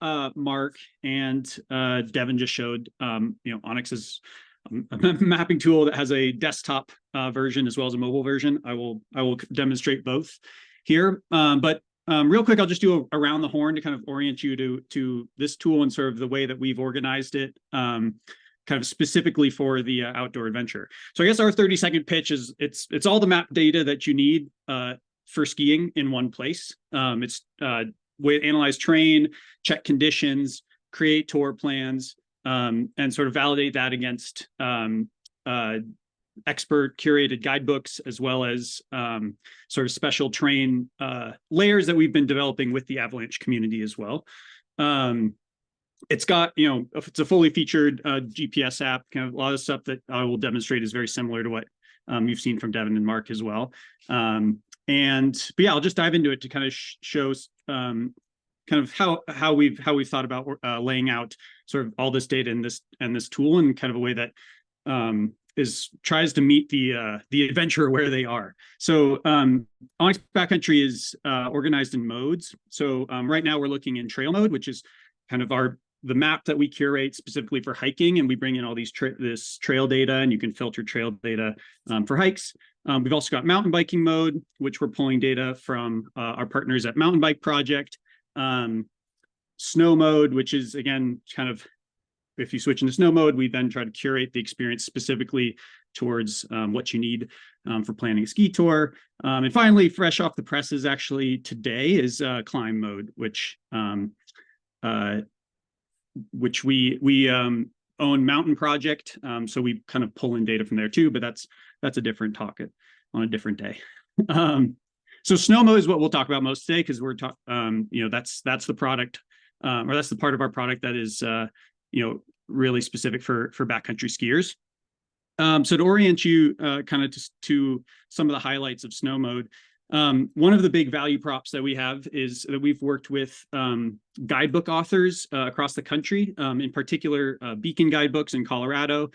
Mark and Devin just showed, you know, Onyx is a mapping tool that has a desktop version as well as a mobile version. I will demonstrate both here. But real quick, I'll just do a around the horn to kind of orient you to this tool and sort of the way that we've organized it. Kind of specifically for the outdoor adventure. So I guess our 30-second pitch is it's all the map data that you need for skiing in one place. It's way to analyze terrain, check conditions, create tour plans, and sort of validate that against expert curated guidebooks, as well as sort of special terrain layers that we've been developing with the avalanche community as well. It's got, you know, it's a fully featured GPS app. Kind of a lot of stuff that I will demonstrate is very similar to what you've seen from Devin and Mark as well. But yeah, I'll just dive into it to kind of show kind of how we've thought about laying out sort of all this data in this tool in kind of a way that tries to meet the adventurer where they are. So Onyx Backcountry is organized in modes. So right now we're looking in trail mode, which is kind of the map that we curate specifically for hiking, and we bring in all these this trail data, and you can filter trail data for hikes. We've also got mountain biking mode, which we're pulling data from our partners at Mountain Bike Project. Snow mode, which is again kind of, if you switch into snow mode, we then try to curate the experience specifically towards what you need for planning a ski tour. And finally, fresh off the presses actually today is climb mode, which we own Mountain Project, so we kind of pull in data from there too, but that's a different talk on a different day. So snow mode is what we'll talk about most today, because we're you know, that's the product, or that's the part of our product that is you know, really specific for backcountry skiers. So to orient you kind of just to some of the highlights of snow mode, one of the big value props that we have is that we've worked with guidebook authors across the country, in particular Beacon guidebooks in Colorado.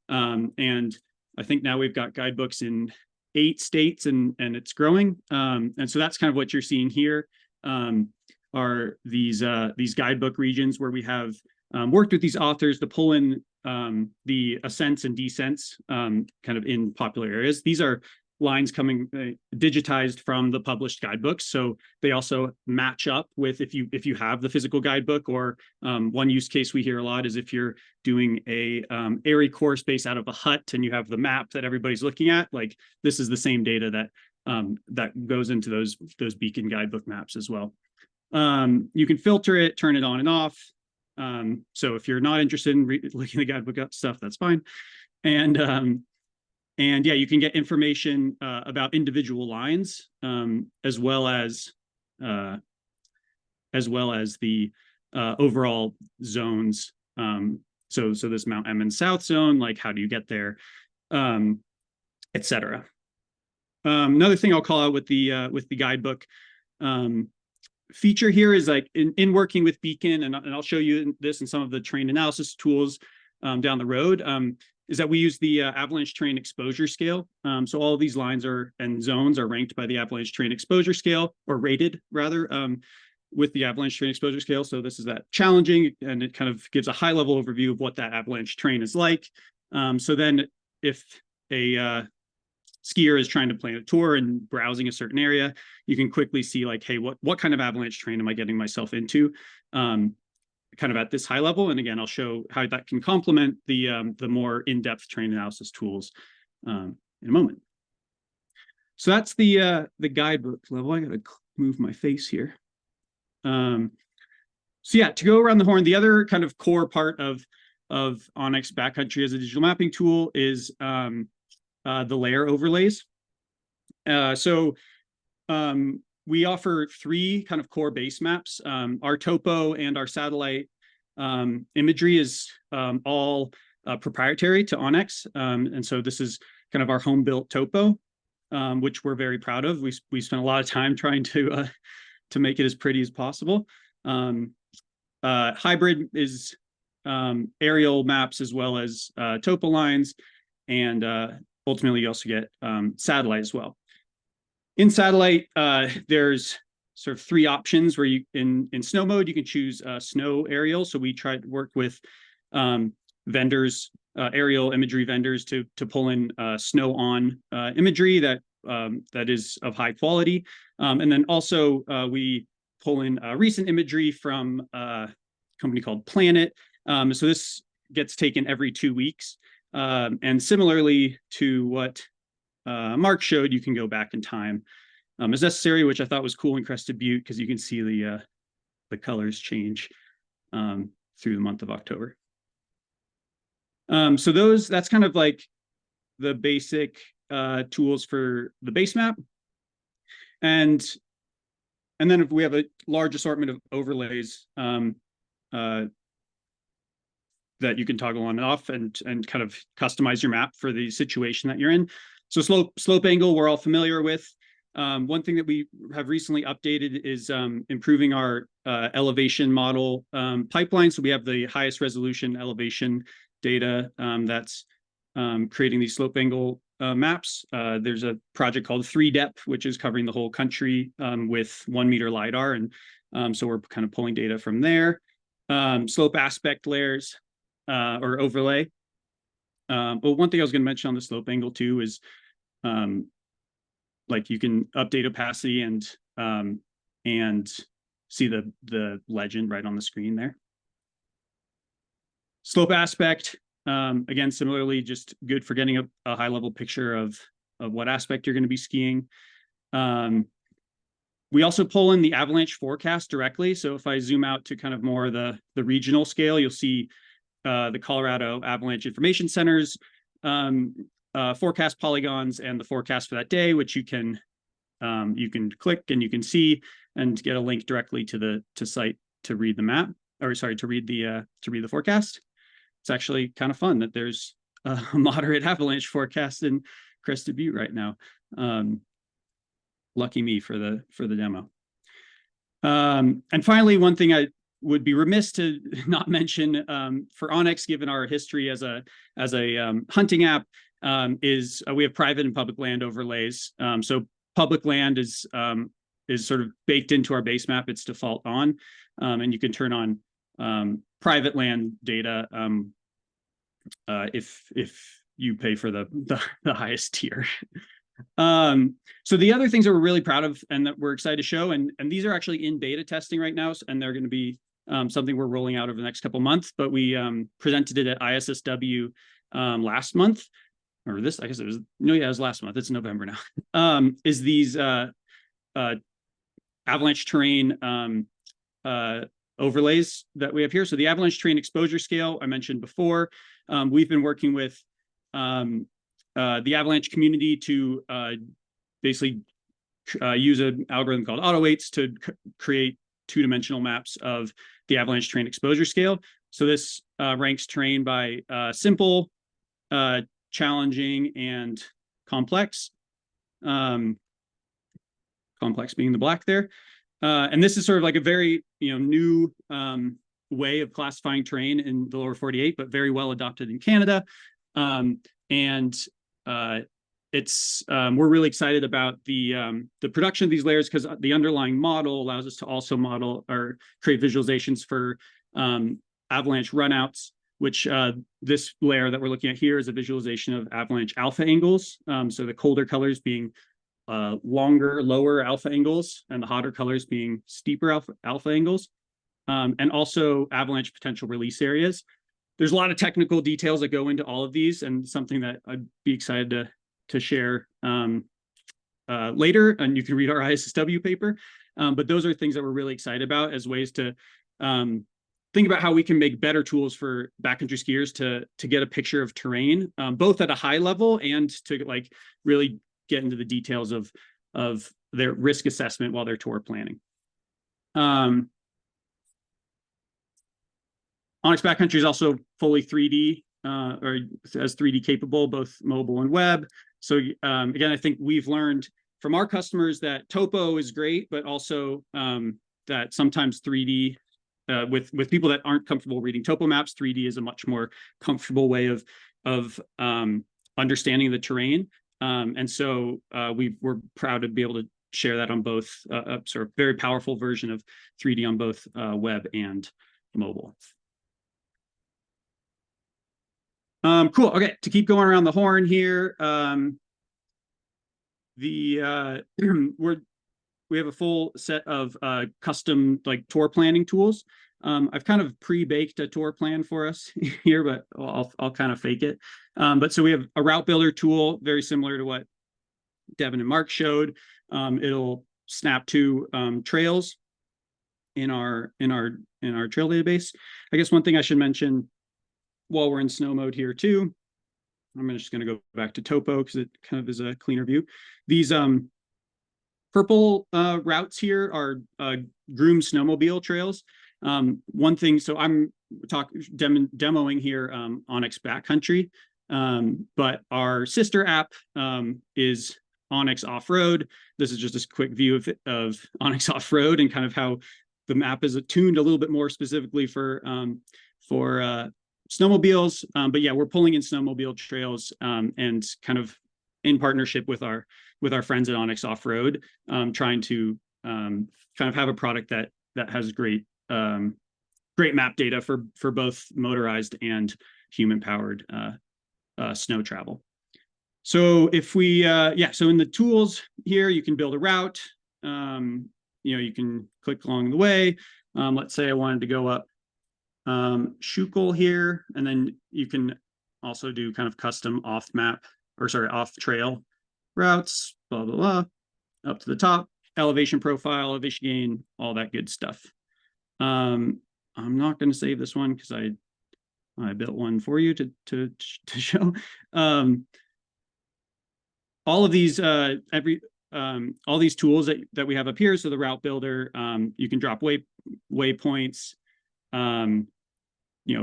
And I think now we've got guidebooks in 8 states and it's growing. And so that's kind of what you're seeing here, are these guidebook regions where we have worked with these authors to pull in the ascents and descents kind of in popular areas. These are lines coming digitized from the published guidebooks, so they also match up with if you have the physical guidebook. Or one use case we hear a lot is if you're doing a AIARE course based out of a hut and you have the map that everybody's looking at, like this is the same data that that goes into those Beacon guidebook maps as well. You can filter it, turn it on and off. So if you're not interested in looking at the guidebook stuff, that's fine. And yeah, you can get information about individual lines, as well as the overall zones. So this Mount Emmons South zone, like how do you get there, etc. Another thing I'll call out with the guidebook feature here is like in working with Beacon, and I'll show you this in some of the terrain analysis tools down the road, is that we use the avalanche terrain exposure scale. So all of these lines and zones are ranked by the avalanche terrain exposure scale, or rated rather, with the avalanche terrain exposure scale. So this is that challenging, and it kind of gives a high level overview of what that avalanche terrain is like. So then if a skier is trying to plan a tour and browsing a certain area, you can quickly see like, hey, what kind of avalanche terrain am I getting myself into? Kind of at this high level. And again, I'll show how that can complement the more in-depth terrain analysis tools in a moment. So that's the guidebook level. I gotta move my face here. So yeah, to go around the horn, the other kind of core part of OnX Backcountry as a digital mapping tool is the layer overlays. We offer 3 kind of core base maps. Our topo and our satellite imagery is all proprietary to OnX. And so this is kind of our home-built topo, which we're very proud of. We spent a lot of time trying to make it as pretty as possible. Hybrid is aerial maps as well as topo lines, and ultimately you also get satellite as well. In satellite, there's sort of 3 options where you in snow mode, you can choose snow aerial. So we try to work with vendors, aerial imagery vendors to pull in snow on imagery that is of high quality. And then also we pull in recent imagery from a company called Planet. So this gets taken every 2 weeks. And similarly to what Mark showed, you can go back in time as necessary, which I thought was cool in Crested Butte because you can see the colors change through the month of October. So that's kind of like the basic tools for the base map, and then if we have a large assortment of overlays that you can toggle on and off and kind of customize your map for the situation that you're in. So slope angle, we're all familiar with. One thing that we have recently updated is improving our elevation model pipeline. So we have the highest resolution elevation data that's creating these slope angle maps. There's a project called 3Dep, which is covering the whole country with 1 meter LiDAR. And so we're kind of pulling data from there. Slope aspect layers or overlay. But one thing I was going to mention on the slope angle too is like you can update opacity and see the legend right on the screen there. Slope aspect, again, similarly, just good for getting a high level picture of what aspect you're going to be skiing. We also pull in the avalanche forecast directly. So if I zoom out to kind of more the regional scale, you'll see the Colorado Avalanche Information Center's forecast polygons and the forecast for that day, which you can click and you can see and get a link directly to site to read the map, or sorry, to read the forecast. It's actually kind of fun that there's a moderate avalanche forecast in Crested Butte right now. Lucky me for the demo. And finally, one thing I would be remiss to not mention for onX, given our history as a hunting app, is we have private and public land overlays. So public land is sort of baked into our base map. It's default on, and you can turn on private land data if you pay for the highest tier. So the other things that we're really proud of and that we're excited to show, and these are actually in beta testing right now, and they're going to be something we're rolling out over the next couple months, but we presented it at ISSW last month, or this, I guess it was, no, yeah, it was last month. It's November now. Is these avalanche terrain overlays that we have here. So the avalanche terrain exposure scale I mentioned before. We've been working with the avalanche community to basically use an algorithm called AutoWeights to create two-dimensional maps of the avalanche terrain exposure scale. So this ranks terrain by simple, challenging, and complex. Complex being the black there. And this is sort of like a very new way of classifying terrain in the lower 48, but very well adopted in Canada. It's we're really excited about the production of these layers because the underlying model allows us to also model or create visualizations for avalanche runouts, which this layer that we're looking at here is a visualization of avalanche alpha angles. So the colder colors being longer, lower alpha angles, and the hotter colors being steeper alpha angles, and also avalanche potential release areas. There's a lot of technical details that go into all of these, and something that I'd be excited to share later, and you can read our ISSW paper. But those are things that we're really excited about as ways to think about how we can make better tools for backcountry skiers to get a picture of terrain, both at a high level and to like really get into the details of their risk assessment while they're tour planning. onX Backcountry is also fully 3D or as 3D capable, both mobile and web. So again, I think we've learned from our customers that topo is great, but also that sometimes 3D with people that aren't comfortable reading topo maps, 3D is a much more comfortable way of understanding the terrain. And so we're proud to be able to share that on both, sort of very powerful version of 3D on both web and mobile. Cool. Okay, to keep going around the horn here, we have a full set of custom like tour planning tools. I've kind of pre-baked a tour plan for us here, but I'll kind of fake it. But so we have a route builder tool, very similar to what Devin and Mark showed. It'll snap to trails in our trail database. I guess one thing I should mention while we're in snow mode here too, I'm just going to go back to topo because it kind of is a cleaner view. These purple routes here are groomed snowmobile trails. One thing, so I'm demoing here onX Backcountry, but our sister app is onX Off-Road. This is just a quick view of onX Off-Road and kind of how the map is tuned a little bit more specifically for snowmobiles. But yeah, we're pulling in snowmobile trails and kind of in partnership with our friends at onX Off-Road, trying to kind of have a product that has great map data for both motorized and human-powered snow travel. So if we, so in the tools here, you can build a route. You can click along the way. Let's say I wanted to go up Schuylkill here, and then you can also do kind of custom off trail routes, blah, blah, blah, up to the top, elevation profile, elevation gain, all that good stuff. I'm not going to save this one because I built one for you to show. All of these all these tools that we have up here. So the route builder, you can drop waypoints,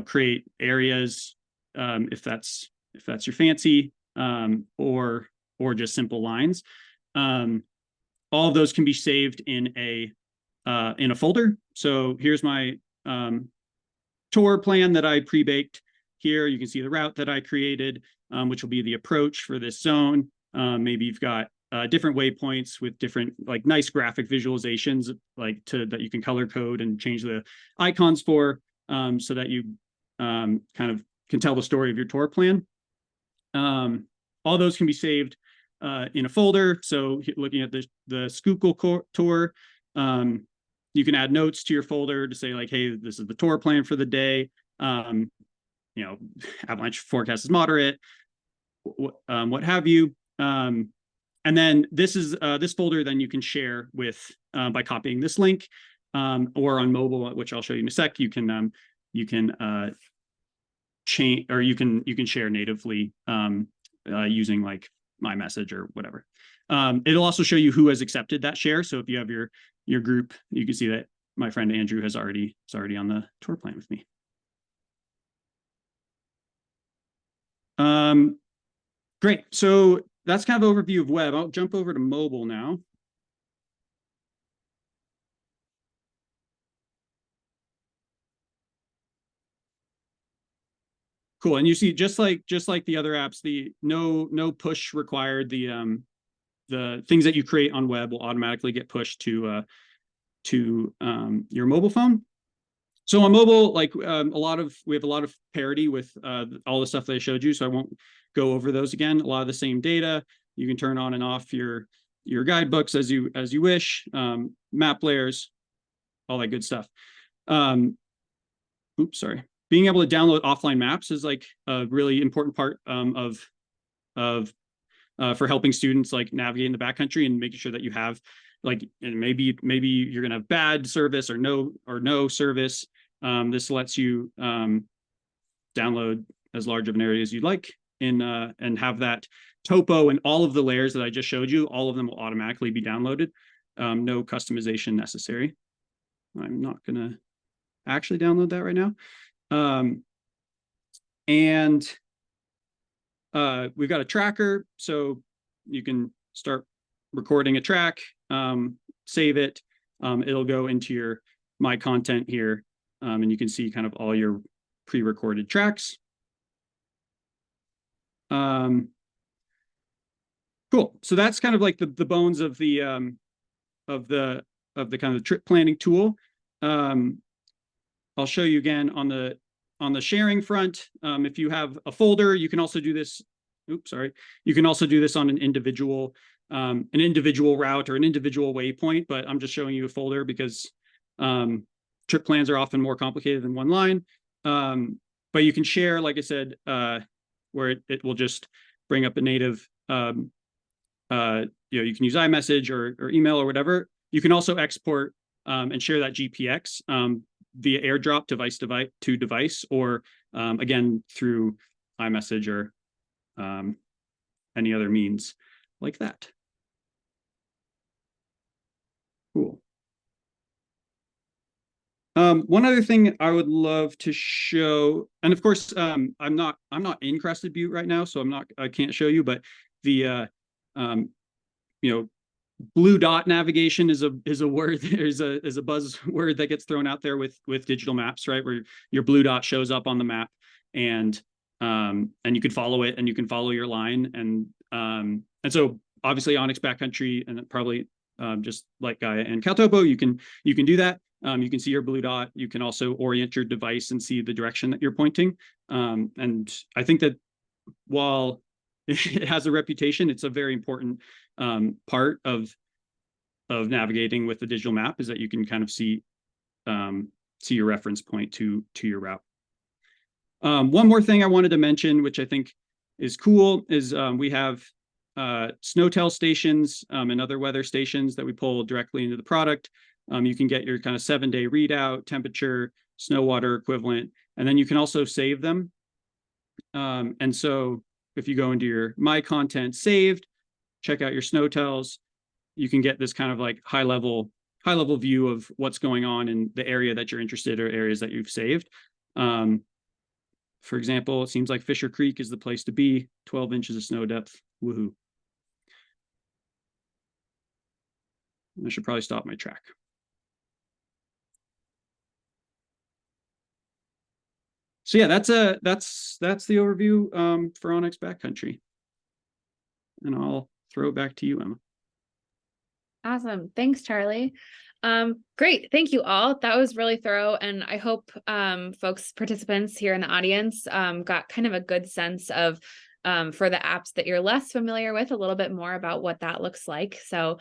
create areas if that's if that's your fancy, or just simple lines. All of those can be saved in a folder. So here's my tour plan that I pre-baked. Here you can see the route that I created, which will be the approach for this zone. Maybe you've got different waypoints with different like nice graphic visualizations, like that you can color code and change the icons for, so that you kind of can tell the story of your tour plan. All those can be saved in a folder. So looking at the Schuylkill tour, you can add notes to your folder to say like, hey, this is the tour plan for the day. You know, avalanche forecast is moderate, what have you. And then this is this folder then you can share with by copying this link, or on mobile, which I'll show you in a sec. You can change, or you can share natively using like iMessage or whatever. It'll also show you who has accepted that share. So if you have your group, you can see that my friend Andrew is already on the tour plan with me. Great. So that's kind of overview of web. I'll jump over to mobile now. Cool. And you see, just like the other apps, the no push required. The things that you create on web will automatically get pushed to your mobile phone. So on mobile, like we have a lot of parity with all the stuff that I showed you. So I won't go over those again. A lot of the same data. You can turn on and off your guidebooks as you wish. Map layers, all that good stuff. Oops, sorry. Being able to download offline maps is like a really important part for helping students like navigate in the backcountry and making sure that you have like, and maybe you're gonna have bad service or no service. This lets you download as large of an area as you'd like and have that topo and all of the layers that I just showed you. All of them will automatically be downloaded. No customization necessary. I'm not gonna actually download that right now. And we've got a tracker, so you can start recording a track, save it. It'll go into your My Content here, and you can see kind of all your pre-recorded tracks. Cool. So that's kind of like the bones of the kind of the trip planning tool. I'll show you again on the sharing front. If you have a folder, you can also do this. Oops, sorry. You can also do this on an individual route or an individual waypoint, but I'm just showing you a folder because trip plans are often more complicated than one line. But you can share, like I said, where it will just bring up a native, you can use iMessage or email or whatever. You can also export and share that GPX via AirDrop device to device, or again through iMessage or any other means like that. Cool. One other thing I would love to show, and of course, I'm not in Crested Butte right now, so I can't show you, but the blue dot navigation is a word, is a buzzword that gets thrown out there with digital maps, right? Where your blue dot shows up on the map, and you can follow it, and you can follow your line, and so obviously Onyx backcountry, and probably just like Gaia and CalTopo, you can do that. You can see your blue dot. You can also orient your device and see the direction that you're pointing. And I think that while it has a reputation, it's a very important part of navigating with the digital map, is that you can kind of see your reference point to your route. One more thing I wanted to mention, which I think is cool, is we have SNOTEL stations and other weather stations that we pull directly into the product. You can get your kind of 7-day readout, temperature, snow water equivalent, and then you can also save them. And so if you go into your My Content saved, check out your SNOTELs, you can get this kind of like high level view of what's going on in the area that you're interested, or areas that you've saved. For example, it seems like Fisher Creek is the place to be, 12 inches of snow depth. Woohoo. I should probably stop my track. So yeah, that's the overview for Onyx Backcountry. And I'll throw it back to you, Emma.
Awesome. Thanks, Charlie. Great. Thank you all. That was really thorough. And I hope participants here in the audience got kind of a good sense of for the apps that you're less familiar with, a little bit more about what that looks like. So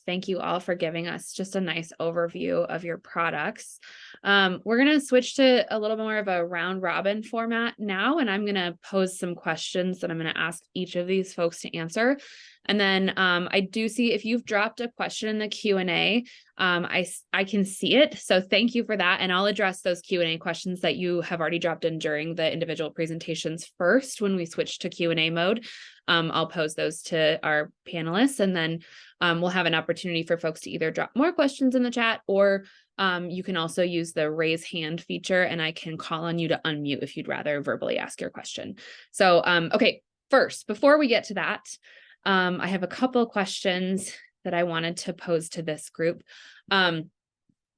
thank you all for giving us just a nice overview of your products. We're going to switch to a little more of a round robin format now, and I'm going to pose some questions that I'm going to ask each of these folks to answer. And then I do see if you've dropped a question in the Q&A, I can see it. So thank you for that. And I'll address those Q&A questions that you have already dropped in during the individual presentations first when we switch to Q&A mode. I'll pose those to our panelists, and then we'll have an opportunity for folks to either drop more questions in the chat, or you can also use the raise hand feature, and I can call on you to unmute if you'd rather verbally ask your question. So, okay, first, before we get to that, I have a couple of questions that I wanted to pose to this group.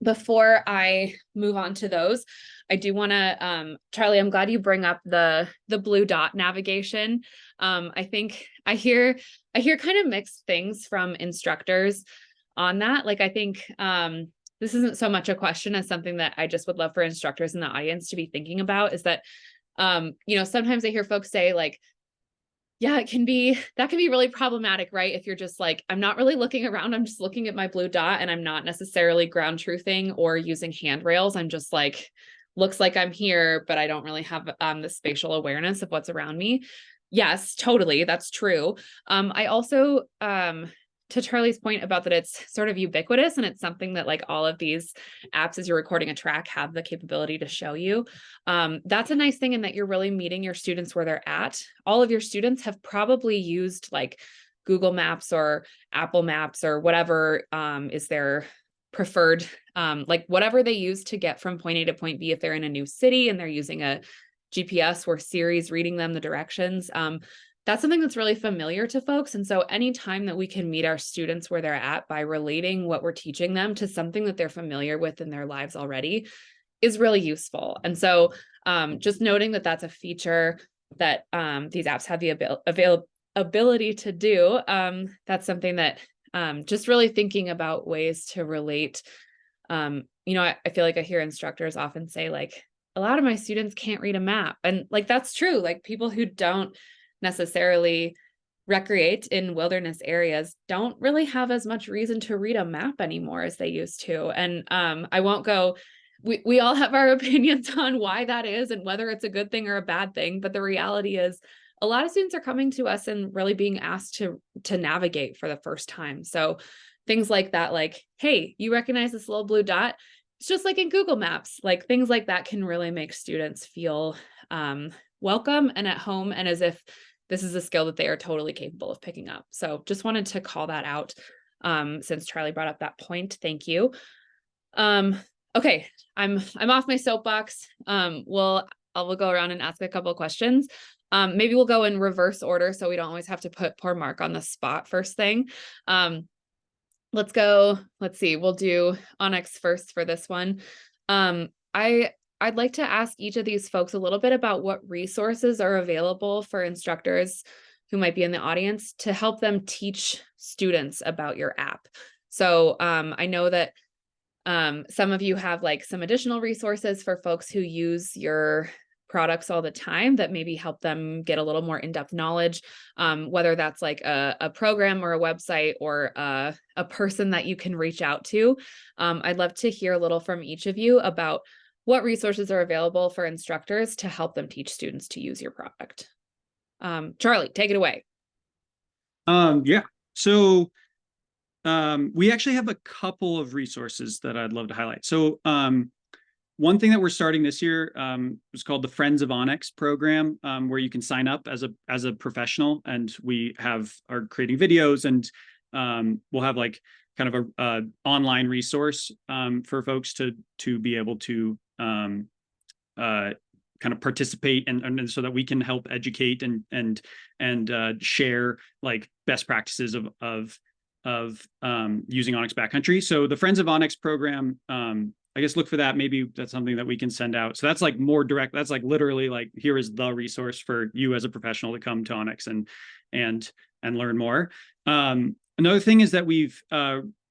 Before I move on to those, I do want to, Charlie, I'm glad you bring up the blue dot navigation. I think I hear kind of mixed things from instructors on that. Like, I think this isn't so much a question as something that I just would love for instructors in the audience to be thinking about, is that, you know, sometimes I hear folks say like, yeah, that can be really problematic, right? If you're just like, I'm not really looking around, I'm just looking at my blue dot, and I'm not necessarily ground truthing or using handrails. I'm just like, looks like I'm here, but I don't really have the spatial awareness of what's around me. Yes, totally. That's true. I also, to Charlie's point about that it's sort of ubiquitous, and it's something that like all of these apps as you're recording a track have the capability to show you. That's a nice thing in that you're really meeting your students where they're at. All of your students have probably used like Google Maps or Apple Maps or whatever is their preferred, like whatever they use to get from point A to point B. If they're in a new city and they're using a GPS or Siri's reading them the directions, that's something that's really familiar to folks. And so anytime that we can meet our students where they're at by relating what we're teaching them to something that they're familiar with in their lives already is really useful. And so just noting that that's a feature that these apps have the ability to do, that's something that just really thinking about ways to relate. You know, I feel like I hear instructors often say like, a lot of my students can't read a map. And like, that's true. Like people who don't necessarily recreate in wilderness areas don't really have as much reason to read a map anymore as they used to. And I won't go, we all have our opinions on why that is and whether it's a good thing or a bad thing. But the reality is a lot of students are coming to us and really being asked to navigate for the first time. So things like that, like, hey, you recognize this little blue dot? It's just like in Google Maps, like things like that can really make students feel welcome and at home, and as if this is a skill that they are totally capable of picking up. So just wanted to call that out since Charlie brought up that point. Thank you. Okay, I'm off my soapbox. I will go around and ask a couple of questions. Maybe we'll go in reverse order so we don't always have to put poor Mark on the spot first thing. Let's go. Let's see. We'll do Onyx first for this one. I'd like to ask each of these folks a little bit about what resources are available for instructors who might be in the audience to help them teach students about your app. So I know that some of you have like some additional resources for folks who use your products all the time that maybe help them get a little more in-depth knowledge, whether that's like a program or a website or a person that you can reach out to. I'd love to hear a little from each of you about what resources are available for instructors to help them teach students to use your product. Charlie, take it away.
Yeah. So we actually have a couple of resources that I'd love to highlight. So one thing that we're starting this year is called the Friends of Onyx program, where you can sign up as a professional, and we are creating videos, and we'll have like kind of a online resource for folks to be able to kind of participate and so that we can help educate and share like best practices of using Onyx Backcountry. So the Friends of Onyx program, I guess look for that. Maybe that's something that we can send out. So that's like more direct. That's like literally like, here is the resource for you as a professional to come to Onyx and learn more. Another thing is that we've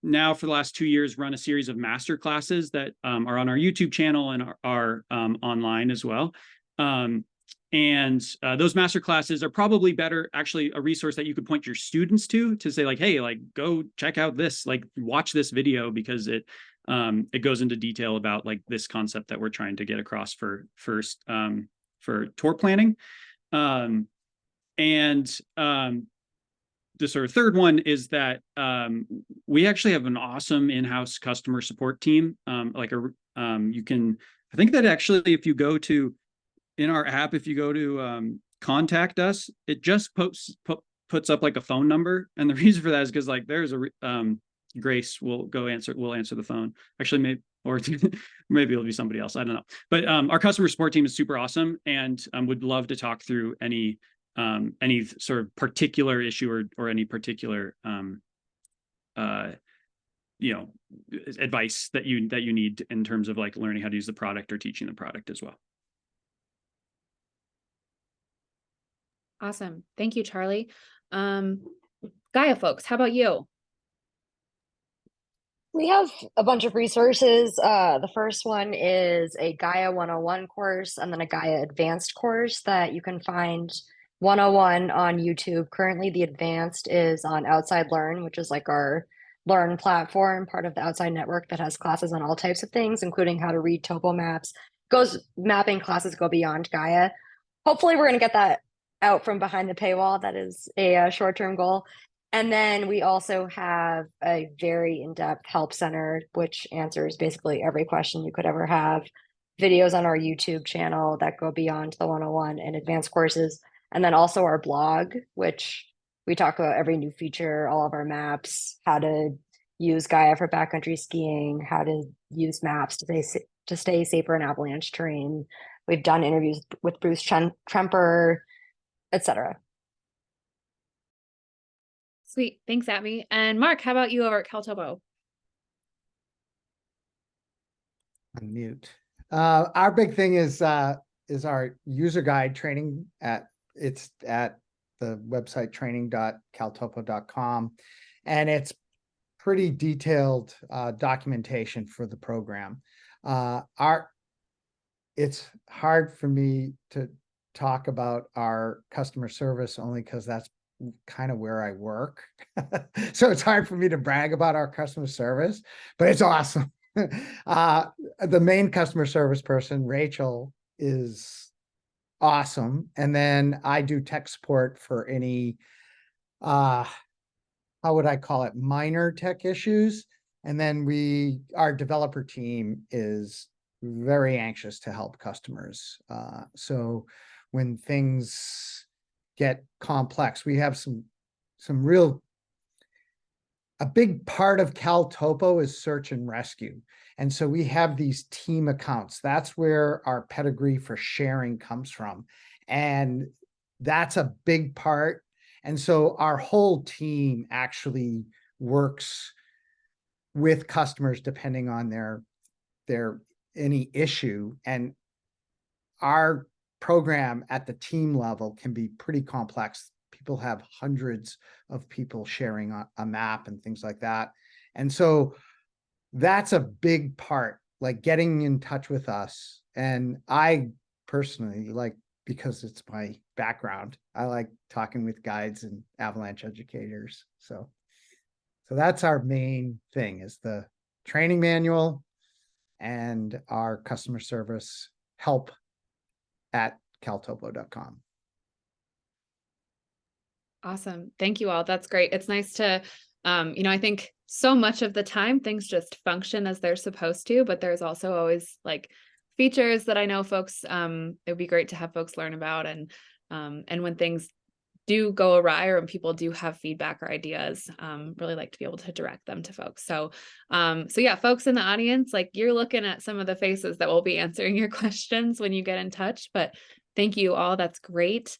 now for the last 2 years run a series of master classes that are on our YouTube channel and are online as well. Those master classes are probably better, actually a resource that you could point your students to say like, hey, like go check out this, like watch this video, because it goes into detail about like this concept that we're trying to get across for tour planning. The sort of third one is that we actually have an awesome in-house customer support team. You can, I think that actually if you go to, in our app, if you go to contact us, it just puts up like a phone number. And the reason for that is because like there's Grace will answer the phone. Actually, maybe, or maybe it'll be somebody else. I don't know. But our customer support team is super awesome and would love to talk through any sort of particular issue or any particular advice that you need in terms of like learning how to use the product or teaching the product as well.
Awesome. Thank you, Charlie. Gaia folks, how about you?
We have a bunch of resources. The first one is a Gaia 101 course and then a Gaia Advanced course that you can find 101 on YouTube. Currently, the Advanced is on Outside Learn, which is like our Learn platform, part of the Outside network that has classes on all types of things, including how to read topo maps. Mapping classes go beyond Gaia. Hopefully, we're going to get that out from behind the paywall. That is a short-term goal. And then we also have a very in-depth help center, which answers basically every question you could ever have. Videos on our YouTube channel that go beyond the 101 and advanced courses. And then also our blog, which we talk about every new feature, all of our maps, how to use Gaia for backcountry skiing, how to use maps to stay safer in avalanche terrain. We've done interviews with Bruce Tremper, etc.
Sweet. Thanks, Abby. And Mark, how about you over at CalTopo?
Unmute. Our big thing is our user guide training it's at the website training.caltopo.com, and it's pretty detailed documentation for the program. It's hard for me to talk about our customer service only because that's kind of where I work. So it's hard for me to brag about our customer service, but it's awesome. The main customer service person, Rachel, is awesome. And then I do tech support for any, how would I call it, minor tech issues. And then our developer team is very anxious to help customers. So when things get complex, we have a big part of CalTopo is search and rescue. And so we have these team accounts. That's where our pedigree for sharing comes from. And that's a big part. And so our whole team actually works with customers depending on their any issue. And our program at the team level can be pretty complex. People have hundreds of people sharing a map and things like that. And so that's a big part, like getting in touch with us. And I personally like, because it's my background, I like talking with guides and avalanche educators. So that's our main thing, is the training manual and our customer service help at caltopo.com.
Awesome. Thank you all. That's great. It's nice to, I think so much of the time things just function as they're supposed to, but there's also always like features that I know folks, it would be great to have folks learn about. And when things do go awry or when people do have feedback or ideas, really like to be able to direct them to folks. So, so yeah, folks in the audience, like you're looking at some of the faces that will be answering your questions when you get in touch, but thank you all. That's great.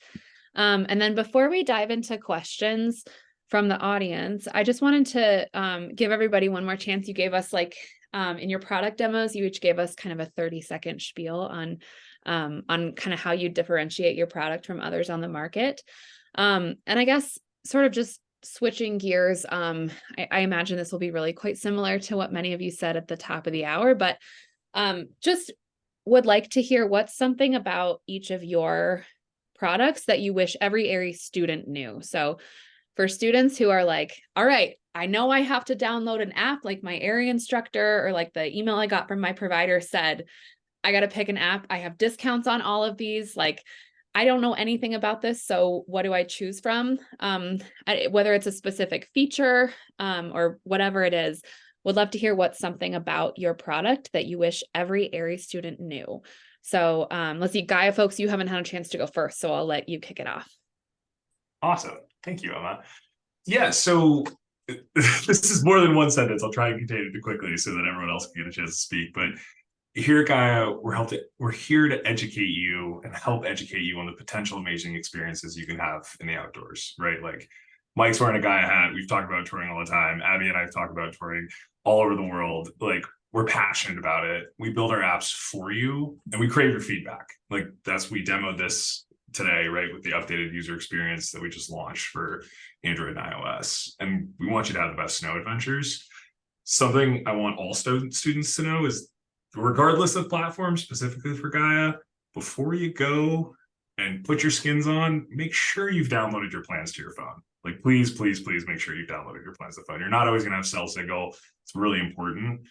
And then before we dive into questions from the audience, I just wanted to give everybody one more chance. You gave us like in your product demos, you each gave us kind of a 30-second spiel on kind of how you differentiate your product from others on the market. And I guess sort of just switching gears, I imagine this will be really quite similar to what many of you said at the top of the hour, but just would like to hear what's something about each of your products that you wish every AIARE student knew. So for students who are like, all right, I know I have to download an app like my AIARE Instructor, or like the email I got from my provider said, I got to pick an app. I have discounts on all of these. Like, I don't know anything about this. So what do I choose from? Whether it's a specific feature or whatever it is, would love to hear what's something about your product that you wish every AIARE student knew. So let's see, Gaia folks, you haven't had a chance to go first, so I'll let you kick it off.
Awesome. Thank you, Emma. Yeah, so this is more than one sentence. I'll try and contain it quickly so that everyone else can get a chance to speak. But here at Gaia, we're here to educate you and help educate you on the potential amazing experiences you can have in the outdoors, right? Like Mike's wearing a Gaia hat. We've talked about touring all the time. Abby and I have talked about touring all over the world. Like, we're passionate about it. We build our apps for you and we crave your feedback. Like we demoed this today, right? With the updated user experience that we just launched for Android and iOS. And we want you to have the best snow adventures. Something I want all students to know is, regardless of platform, specifically for Gaia, before you go and put your skins on, make sure you've downloaded your plans to your phone. Like, please, please, please make sure you've downloaded your plans to the phone. You're not always gonna have cell signal. It's really important.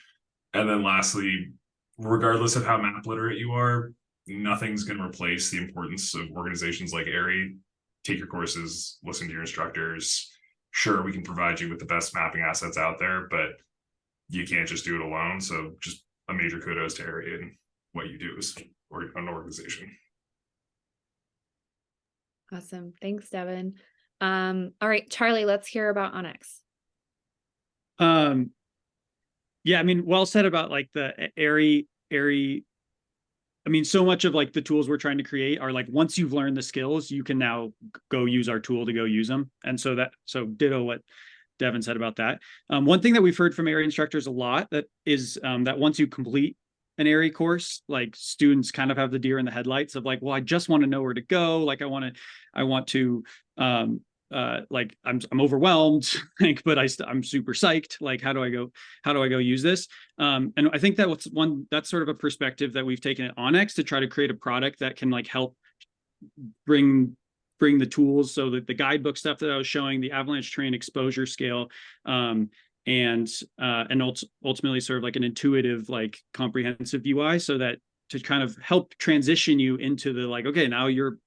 And then lastly, regardless of how map literate you are, nothing's going to replace the importance of organizations like AIARE. Take your courses, listen to your instructors. Sure, we can provide you with the best mapping assets out there, but you can't just do it alone. So just a major kudos to AIARE and what you do as an organization.
Awesome. Thanks, Devin. All right, Charlie, let's hear about Onyx.
Yeah, I mean, well said about like the AIARE. I mean, so much of like the tools we're trying to create are like, once you've learned the skills, you can now go use our tool to go use them. And so ditto what Devin said about that. One thing that we've heard from AIARE instructors a lot that is that once you complete an AIARE course, like students kind of have the deer in the headlights of like, well, I just want to know where to go. Like I want to like I'm overwhelmed, like, but I'm super psyched. Like, how do I go use this? And I think that's sort of a perspective that we've taken at Onyx to try to create a product that can like help bring the tools. So that the guidebook stuff that I was showing, the avalanche terrain exposure scale, and ultimately sort of like an intuitive, like comprehensive UI, so that to kind of help transition you into the like, okay, now you're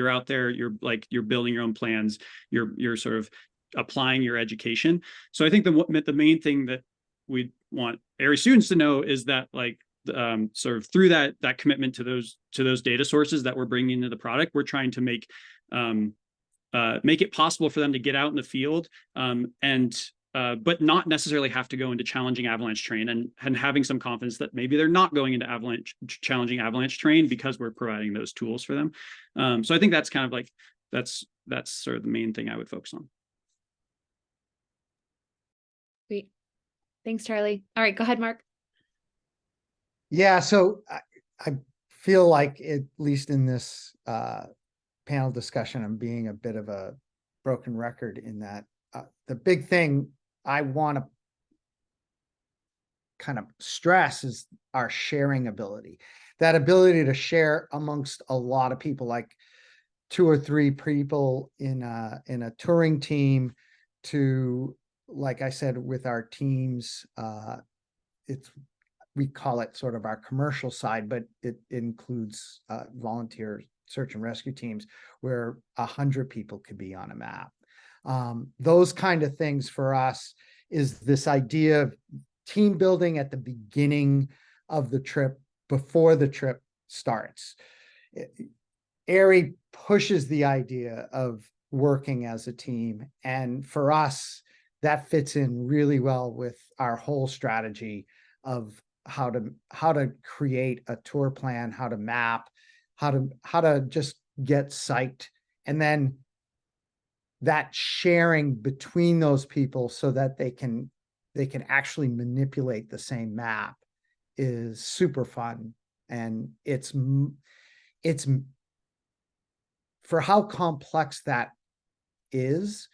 out there, you're building your own plans, you're sort of applying your education. So I think the main thing that we want AIARE students to know is that like sort of through that commitment to those data sources that we're bringing into the product, we're trying to make it possible for them to get out in the field but not necessarily have to go into challenging avalanche terrain, and having some confidence that maybe they're not going into challenging avalanche terrain because we're providing those tools for them. So I think that's kind of like, that's sort of the main thing I would focus on.
Great. Thanks, Charlie. All right, go ahead, Mark.
Yeah, so I feel like, at least in this panel discussion, I'm being a bit of a broken record in that the big thing I want to kind of stress is our sharing ability. That ability to share amongst a lot of people, like 2 or 3 people in a touring team, to, like I said, with our teams, we call it sort of our commercial side, but it includes volunteer search and rescue teams where 100 people could be on a map. Those kind of things for us is this idea of team building at the beginning of the trip, before the trip starts. AIARE pushes the idea of working as a team. And for us, that fits in really well with our whole strategy of how to create a tour plan, how to map, how to just get psyched. And then that sharing between those people so that they can actually manipulate the same map is super fun. And it's for how complex that is,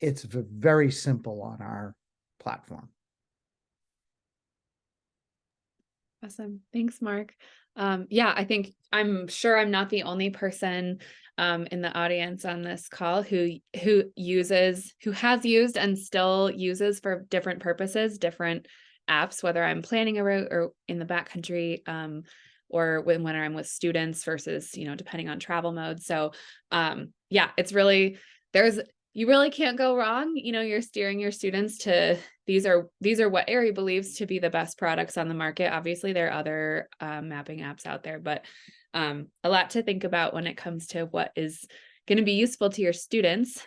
it's very simple on our platform.
Awesome. Thanks, Mark. Yeah, I'm sure I'm not the only person in the audience on this call who has used and still uses for different purposes, different apps, whether I'm planning a route or in the backcountry, or when I'm with students versus, depending on travel mode. So yeah, it's really, you really can't go wrong. You're steering your students to, these are what AIARE believes to be the best products on the market. Obviously there are other mapping apps out there, but a lot to think about when it comes to what is going to be useful to your students.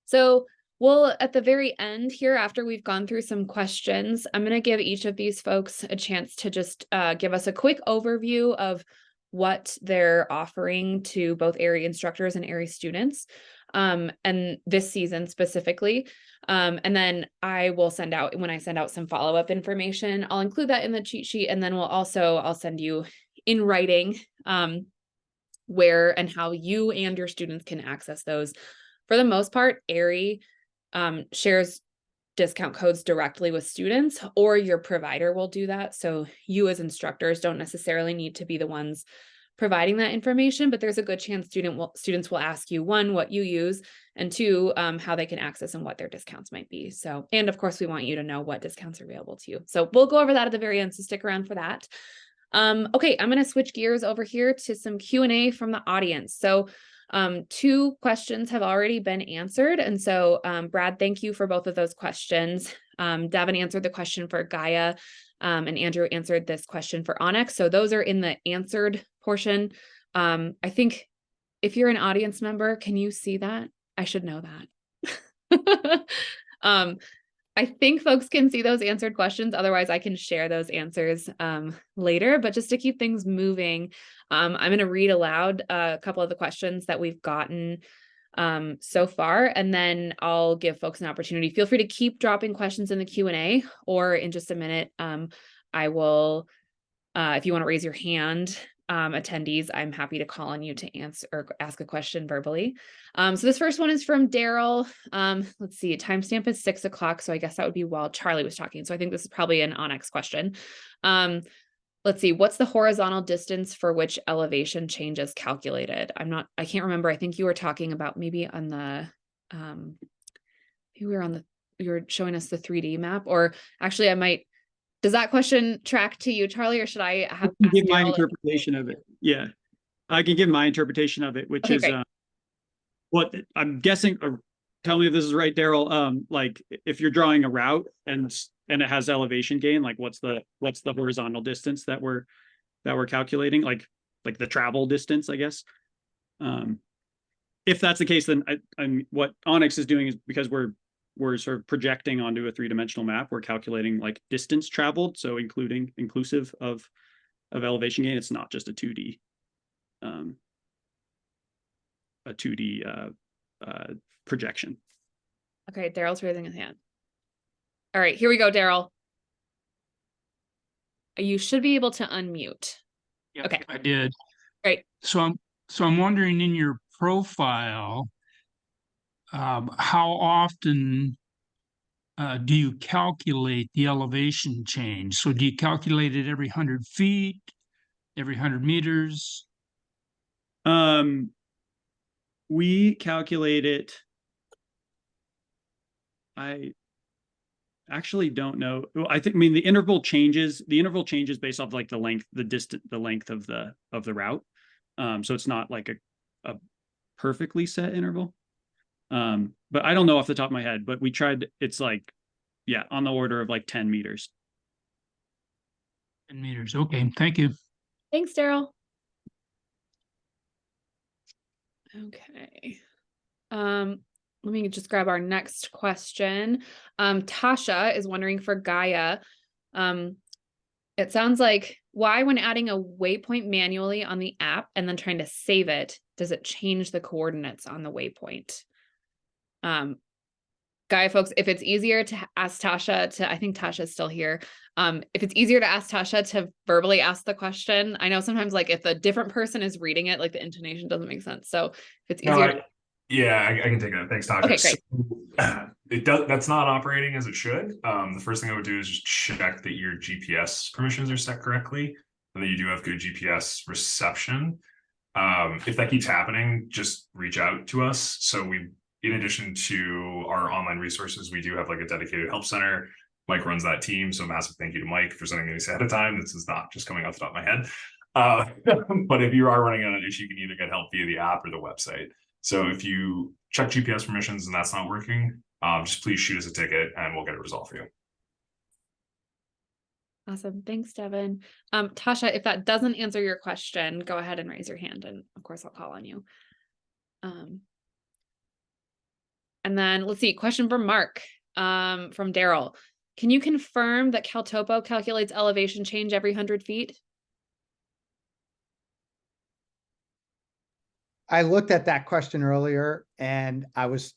So we'll, at the very end here, after we've gone through some questions, I'm going to give each of these folks a chance to just give us a quick overview of what they're offering to both AIARE instructors and AIARE students, and this season specifically. And then I will when I send out some follow-up information, I'll include that in the cheat sheet. And then I'll send you in writing where and how you and your students can access those. For the most part, AIARE shares discount codes directly with students, or your provider will do that. So you as instructors don't necessarily need to be the ones providing that information, but there's a good chance students will ask you, one, what you use, and two, how they can access and what their discounts might be. So, and of course we want you to know what discounts are available to you. So we'll go over that at the very end, so stick around for that. Okay, I'm going to switch gears over here to some Q&A from the audience. So 2 questions have already been answered. And so Brad, thank you for both of those questions. Devin answered the question for Gaia, and Andrew answered this question for Onyx. So those are in the answered portion. I think if you're an audience member, can you see that? I should know that. I think folks can see those answered questions. Otherwise, I can share those answers later. But just to keep things moving, I'm going to read aloud a couple of the questions that we've gotten so far, and then I'll give folks an opportunity. Feel free to keep dropping questions in the Q&A, or in just a minute, I will, if you want to raise your hand, attendees, I'm happy to call on you to answer or ask a question verbally. So this first one is from Daryl. Let's see, timestamp is 6 o'clock. So I guess that would be while Charlie was talking. So I think this is probably an Onyx question. Let's see, what's the horizontal distance for which elevation change is calculated? I can't remember. I think you were talking about maybe on the, you were showing us the 3D map, or actually does that question track to you, Charlie, or should I have
give my interpretation of it? Yeah, I can give my interpretation of it, which is what I'm guessing, or tell me if this is right, Daryl. Like if you're drawing a route and it has elevation gain, like what's the horizontal distance that we're calculating, like the travel distance, I guess. If that's the case, then I'm what Onyx is doing is, because we're sort of projecting onto a 3-dimensional map, we're calculating like distance traveled, so inclusive of elevation gain. It's not just a 2D projection.
Okay, Daryl's raising his hand. All right, here we go, Daryl. You should be able to unmute.
Yep,
okay,
I did.
Great.
So I'm wondering, in your profile, how often do you calculate the elevation change? So do you calculate it every 100 feet, every 100 meters?
We calculate it. I actually don't know. Well, I mean, the interval changes based off like the length of the route. So it's not like a perfectly set interval. But I don't know off the top of my head, but we tried, it's like, yeah, on the order of like 10 meters.
10 meters. Okay. Thank you.
Thanks, Daryl. Okay. Let me just grab our next question. Tasha is wondering for Gaia. It sounds like, why when adding a waypoint manually on the app and then trying to save it, does it change the coordinates on the waypoint? Gaia folks, if it's easier to ask Tasha to, I think Tasha's still here. If it's easier to ask Tasha to verbally ask the question, I know sometimes like if a different person is reading it, like the intonation doesn't make sense. So if it's easier.
I can take that. Thanks, Tasha.
Okay, great.
So, that's not operating as it should. The first thing I would do is just check that your GPS permissions are set correctly and that you do have good GPS reception. If that keeps happening, just reach out to us. So in addition to our online resources, we do have like a dedicated help center. Mike runs that team. So massive thank you to Mike for sending this ahead of time. This is not just coming off the top of my head. But if you are running on an issue, you can either get help via the app or the website. So if you check GPS permissions and that's not working, just please shoot us a ticket and we'll get it resolved for you.
Awesome. Thanks, Devin. Tasha, if that doesn't answer your question, go ahead and raise your hand and of course I'll call on you. And then let's see, question from Mark, from Daryl. Can you confirm that CalTopo calculates elevation change every 100 feet?
I looked at that question earlier and I was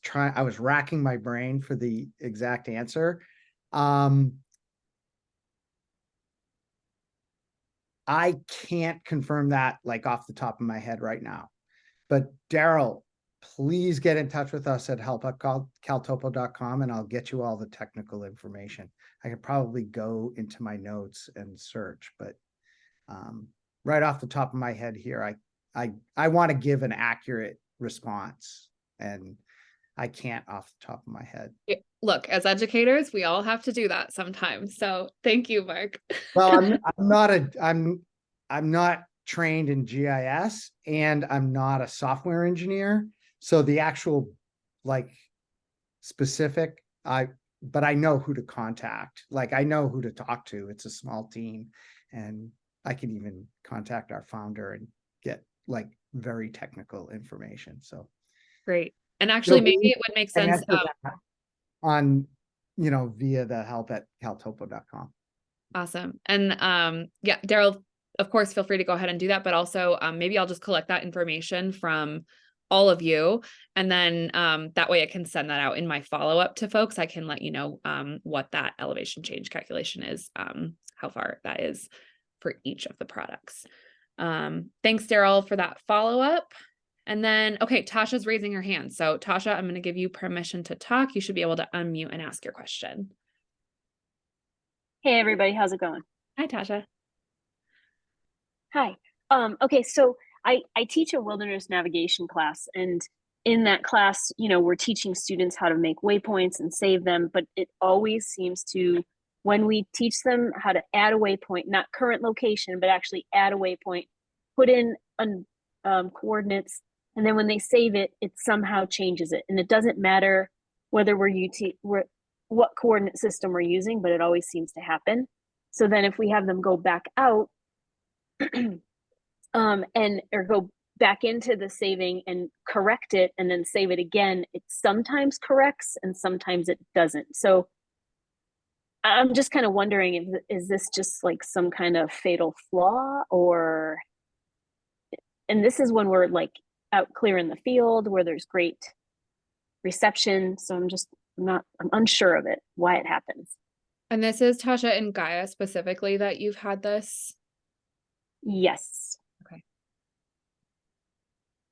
racking my brain for the exact answer. I can't confirm that like off the top of my head right now, but Daryl, please get in touch with us at help@caltopo.com and I'll get you all the technical information. I could probably go into my notes and search, but right off the top of my head here, I want to give an accurate response and I can't off the top of my head.
Look, as educators, we all have to do that sometimes. So thank you, Mark.
Well, I'm not trained in GIS and I'm not a software engineer. So the actual like specific, but I know who to contact. Like I know who to talk to. It's a small team and I can even contact our founder and get like very technical information. So
great. And actually maybe it would make sense
on, via the help@caltopo.com.
Awesome. And yeah, Daryl, of course, feel free to go ahead and do that, but also maybe I'll just collect that information from all of you. And then that way I can send that out in my follow-up to folks. I can let you know what that elevation change calculation is, how far that is for each of the products. Thanks, Daryl, for that follow-up. And then, okay, Tasha's raising her hand. So Tasha, I'm going to give you permission to talk. You should be able to unmute and ask your question.
Hey, everybody. How's it going?
Hi, Tasha.
Hi. Okay, so I teach a wilderness navigation class, and in that class, we're teaching students how to make waypoints and save them, but it always seems to, when we teach them how to add a waypoint, not current location, but actually add a waypoint, put in coordinates, and then when they save it, it somehow changes it. And it doesn't matter whether what coordinate system we're using, but it always seems to happen. So then if we have them go back out or go back into the saving and correct it and then save it again, it sometimes corrects and sometimes it doesn't. So I'm just kind of wondering, is this just like some kind of fatal flaw, and this is when we're like out clear in the field where there's great reception. So I'm unsure of it, why it happens.
And this is Tasha and Gaia specifically that you've had this?
Yes.
Okay.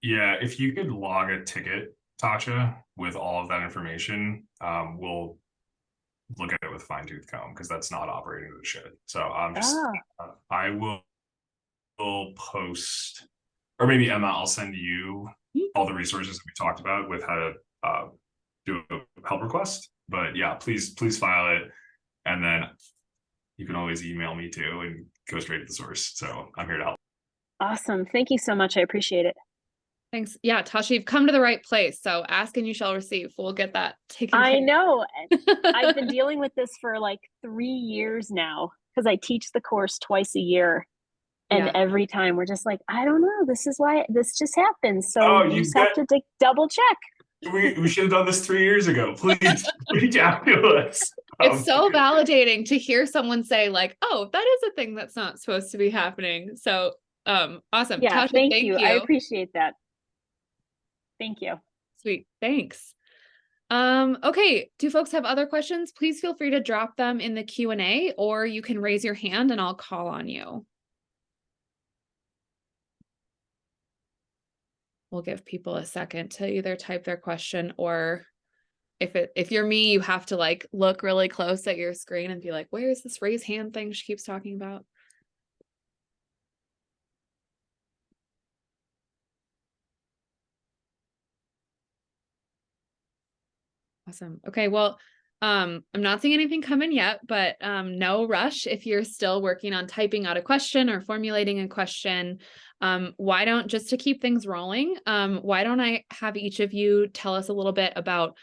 Yeah, if you could log a ticket, Tasha, with all of that information, we'll look at it with fine tooth comb because that's not operating as it should. So I will post, or maybe Emma, I'll send you all the resources that we talked about with how to do a help request. But yeah, please file it, and then you can always email me too and go straight to the source. So I'm here to help.
Awesome. Thank you so much. I appreciate it.
Thanks. Yeah, Tasha, you've come to the right place. So ask and you shall receive. We'll get that taken care of.
I know. I've been dealing with this for like 3 years now because I teach the course twice a year. And every time we're just like, I don't know, this is why this just happens. So you just have to double check.
We should have done this 3 years ago. Please reach out to us.
It's so validating to hear someone say like, oh, that is a thing that's not supposed to be happening. So awesome.
Yeah,
Tasha,
thank
thank
you. I appreciate that. Thank you.
Sweet. Thanks. Okay. Do folks have other questions? Please feel free to drop them in the Q&A, or you can raise your hand and I'll call on you. We'll give people a second to either type their question, or if you're me, you have to like look really close at your screen and be like, where is this raise hand thing she keeps talking about? Awesome. Okay, well, I'm not seeing anything come in yet, but no rush if you're still working on typing out a question or formulating a question. Why don't, just to keep things rolling, why don't I have each of you tell us a little bit about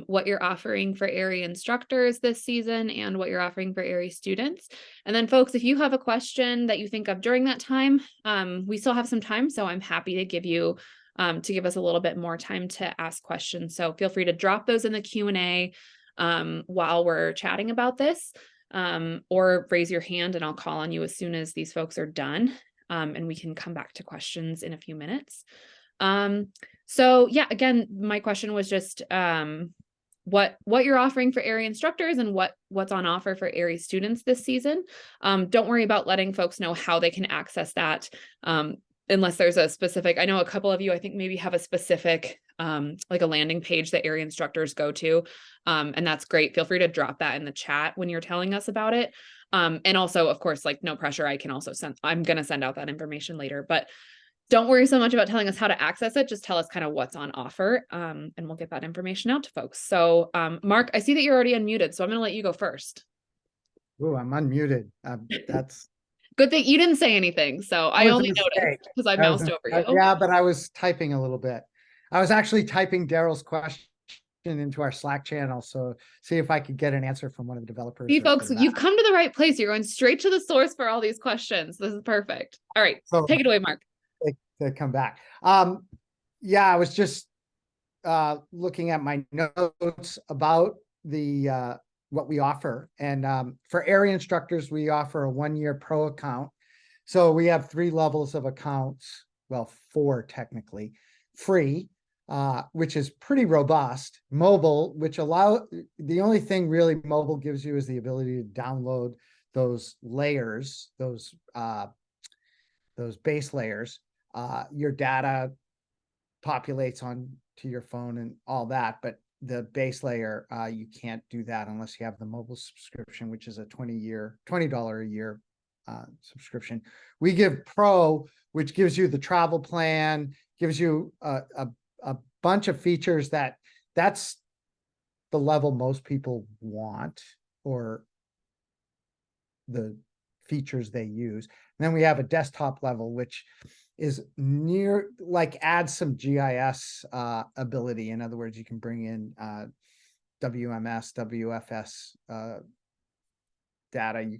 what you're offering for AIARE instructors this season and what you're offering for AIARE students. And then folks, if you have a question that you think of during that time, we still have some time, so I'm happy to give you to give us a little bit more time to ask questions. So feel free to drop those in the Q&A while we're chatting about this, or raise your hand and I'll call on you as soon as these folks are done, and we can come back to questions in a few minutes. So yeah, again, my question was just what you're offering for AIARE instructors and what's on offer for AIARE students this season. Don't worry about letting folks know how they can access that, unless there's a specific, I know a couple of you, I think maybe have a specific, like a landing page that AIARE instructors go to. And that's great. Feel free to drop that in the chat when you're telling us about it. And also, of course, like no pressure. I can also I'm going to send out that information later, but don't worry so much about telling us how to access it. Just tell us kind of what's on offer, and we'll get that information out to folks. So Mark, I see that you're already unmuted, so I'm going to let you go first.
Ooh, I'm unmuted. That's
good thing you didn't say anything. So I only noticed because I moused over you.
Yeah, but I was typing a little bit. I was actually typing Daryl's question into our Slack channel. So see if I could get an answer from one of the developers.
See, folks, you've come to the right place. You're going straight to the source for all these questions. This is perfect. All right, so take it away, Mark.
To come back. Yeah, I was just looking at my notes about the what we offer. And for AIARE instructors, we offer a 1-year pro account. So we have 3 levels of accounts, well, 4 technically, free, which is pretty robust, mobile, which the only thing really mobile gives you is the ability to download those layers, those base layers. Your data populates on to your phone and all that, but the base layer, you can't do that unless you have the mobile subscription, which is a $20 a year subscription. We give Pro, which gives you the travel plan, gives you a bunch of features that's the level most people want, or the features they use. And then we have a desktop level, which is adds some GIS ability. In other words, you can bring in WMS, WFS data.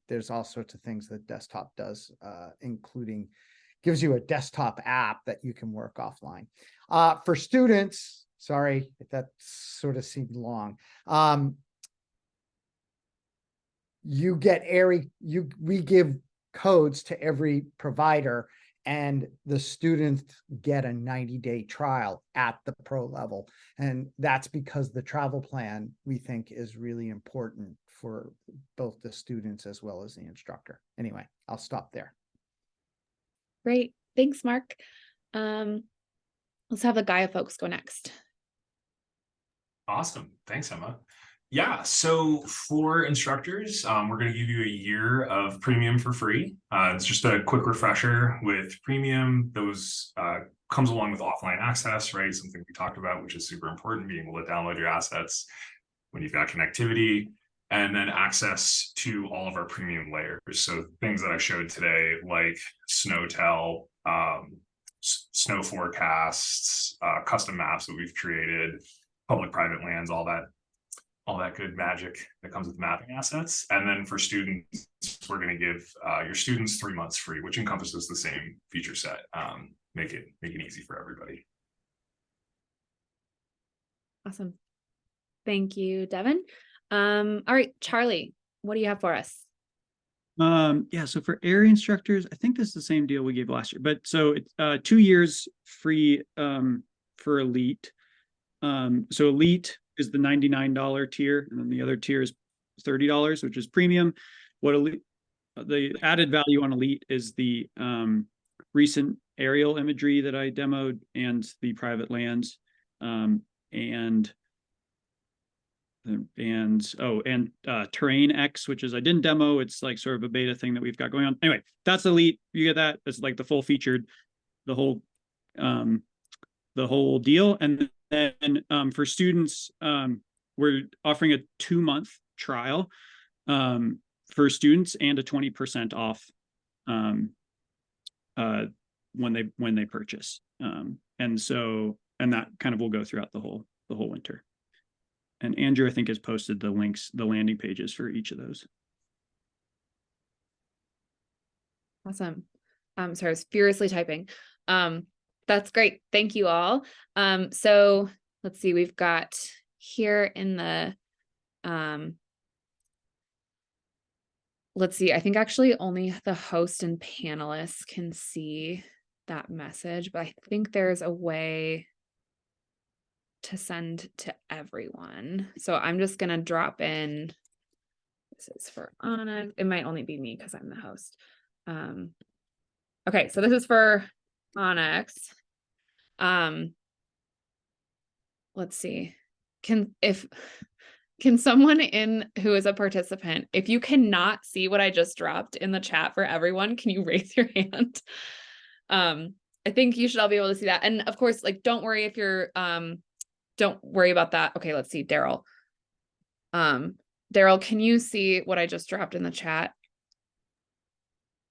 There's all sorts of things that desktop does, including gives you a desktop app that you can work offline. For students, sorry if that sort of seemed long. You get AIARE, we give codes to every provider, and the students get a 90-day trial at the pro level. And that's because the travel plan, we think, is really important for both the students as well as the instructor. Anyway, I'll stop there.
Great. Thanks, Mark. Let's have the Gaia folks go next.
Awesome. Thanks, Emma. Yeah, so for instructors, we're going to give you a year of premium for free. It's just a quick refresher with premium. Those comes along with offline access, right? Something we talked about, which is super important, being able to download your assets when you've got connectivity, and then access to all of our premium layers. So things that I showed today, like SnowTel, snow forecasts, custom maps that we've created, public-private lands, all that good magic that comes with mapping assets. And then for students, we're going to give your students 3 months free, which encompasses the same feature set. Make it easy for everybody.
Awesome. Thank you, Devin. All right, Charlie, what do you have for us?
Yeah, so for AIARE instructors, I think this is the same deal we gave last year, but so it's 2 years free for elite. So elite is the $99 tier, and then the other tier is $30, which is premium. What elite, the added value on elite is the recent aerial imagery that I demoed and the private lands, and Terrain X, which is I didn't demo. It's like sort of a beta thing that we've got going on. Anyway, that's elite. You get that. It's like the full featured, the whole deal. And then for students, we're offering a 2-month trial for students and a 20% off when they purchase. And that kind of will go throughout the whole winter. And Andrew, I think, has posted the links, the landing pages for each of those.
Awesome. Sorry, I was furiously typing. That's great. Thank you all. So let's see, we've got here in the, let's see, I think actually only the host and panelists can see that message, but I think there's a way to send to everyone. So I'm just going to drop in. This is for Anna. It might only be me because I'm the host. Okay, so this is for Onyx. Let's see. Can someone in who is a participant, if you cannot see what I just dropped in the chat for everyone, can you raise your hand? I think you should all be able to see that. And of course, like, don't worry if you're don't worry about that. Okay, let's see, Daryl. Daryl, can you see what I just dropped in the chat?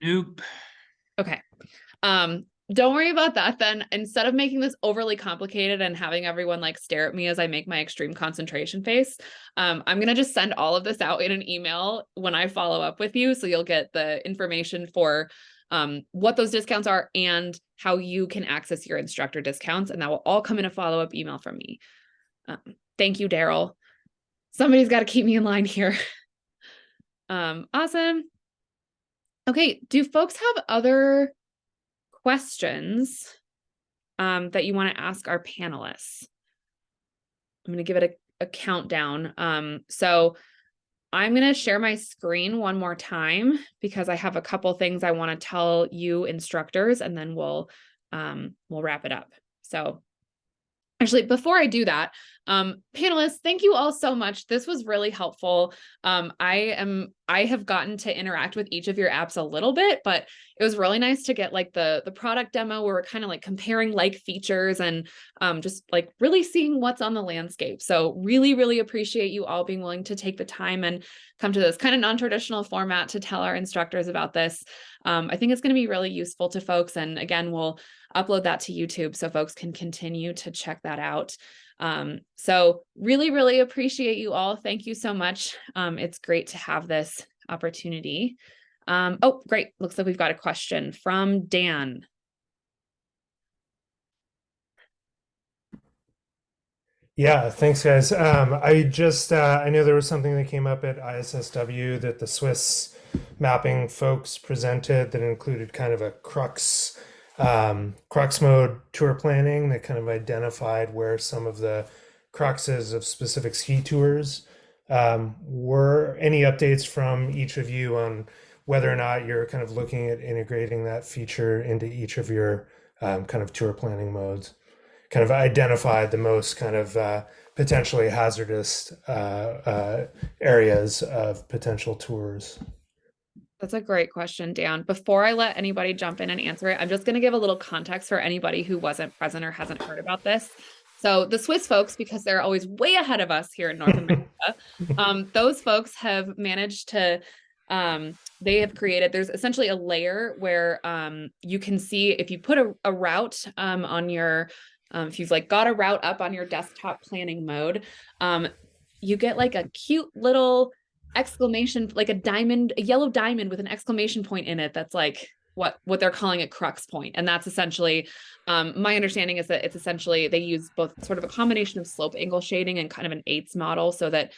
Nope.
Okay. Don't worry about that then. Instead of making this overly complicated and having everyone like stare at me as I make my extreme concentration face, I'm going to just send all of this out in an email when I follow up with you. So you'll get the information for what those discounts are and how you can access your instructor discounts. And that will all come in a follow-up email from me. Thank you, Daryl. Somebody's got to keep me in line here. Awesome. Okay. Do folks have other questions that you want to ask our panelists? I'm going to give it a countdown. So I'm going to share my screen one more time because I have a couple things I want to tell you instructors, and then we'll wrap it up. So actually, before I do that, panelists, thank you all so much. This was really helpful. I have gotten to interact with each of your apps a little bit, but it was really nice to get like the product demo where we're kind of like comparing like features and just like really seeing what's on the landscape. So really, really appreciate you all being willing to take the time and come to this kind of non-traditional format to tell our instructors about this. I think it's going to be really useful to folks. And again, we'll upload that to YouTube so folks can continue to check that out. So really, really appreciate you all. Thank you so much. It's great to have this opportunity. Oh, great. Looks like we've got a question from Dan.
Yeah, thanks, guys. I know there was something that came up at ISSW that the Swiss mapping folks presented that included kind of a crux mode tour planning that kind of identified where some of the cruxes of specific ski tours were. Any updates from each of you on whether or not you're kind of looking at integrating that feature into each of your kind of tour planning modes? Kind of identify the most kind of potentially hazardous areas of potential tours.
That's a great question, Dan. Before I let anybody jump in and answer it, I'm just going to give a little context for anybody who wasn't present or hasn't heard about this. So the Swiss folks, because they're always way ahead of us here in North America, those folks have managed to, they have created, there's essentially a layer where you can see if you put a route on your, if you've like got a route up on your desktop planning mode, you get like a cute little exclamation, like a diamond, a yellow diamond with an exclamation point in it. That's like what they're calling a crux point. And that's essentially, my understanding is that it's essentially, they use both sort of a combination of slope angle shading and kind of an eights model, so that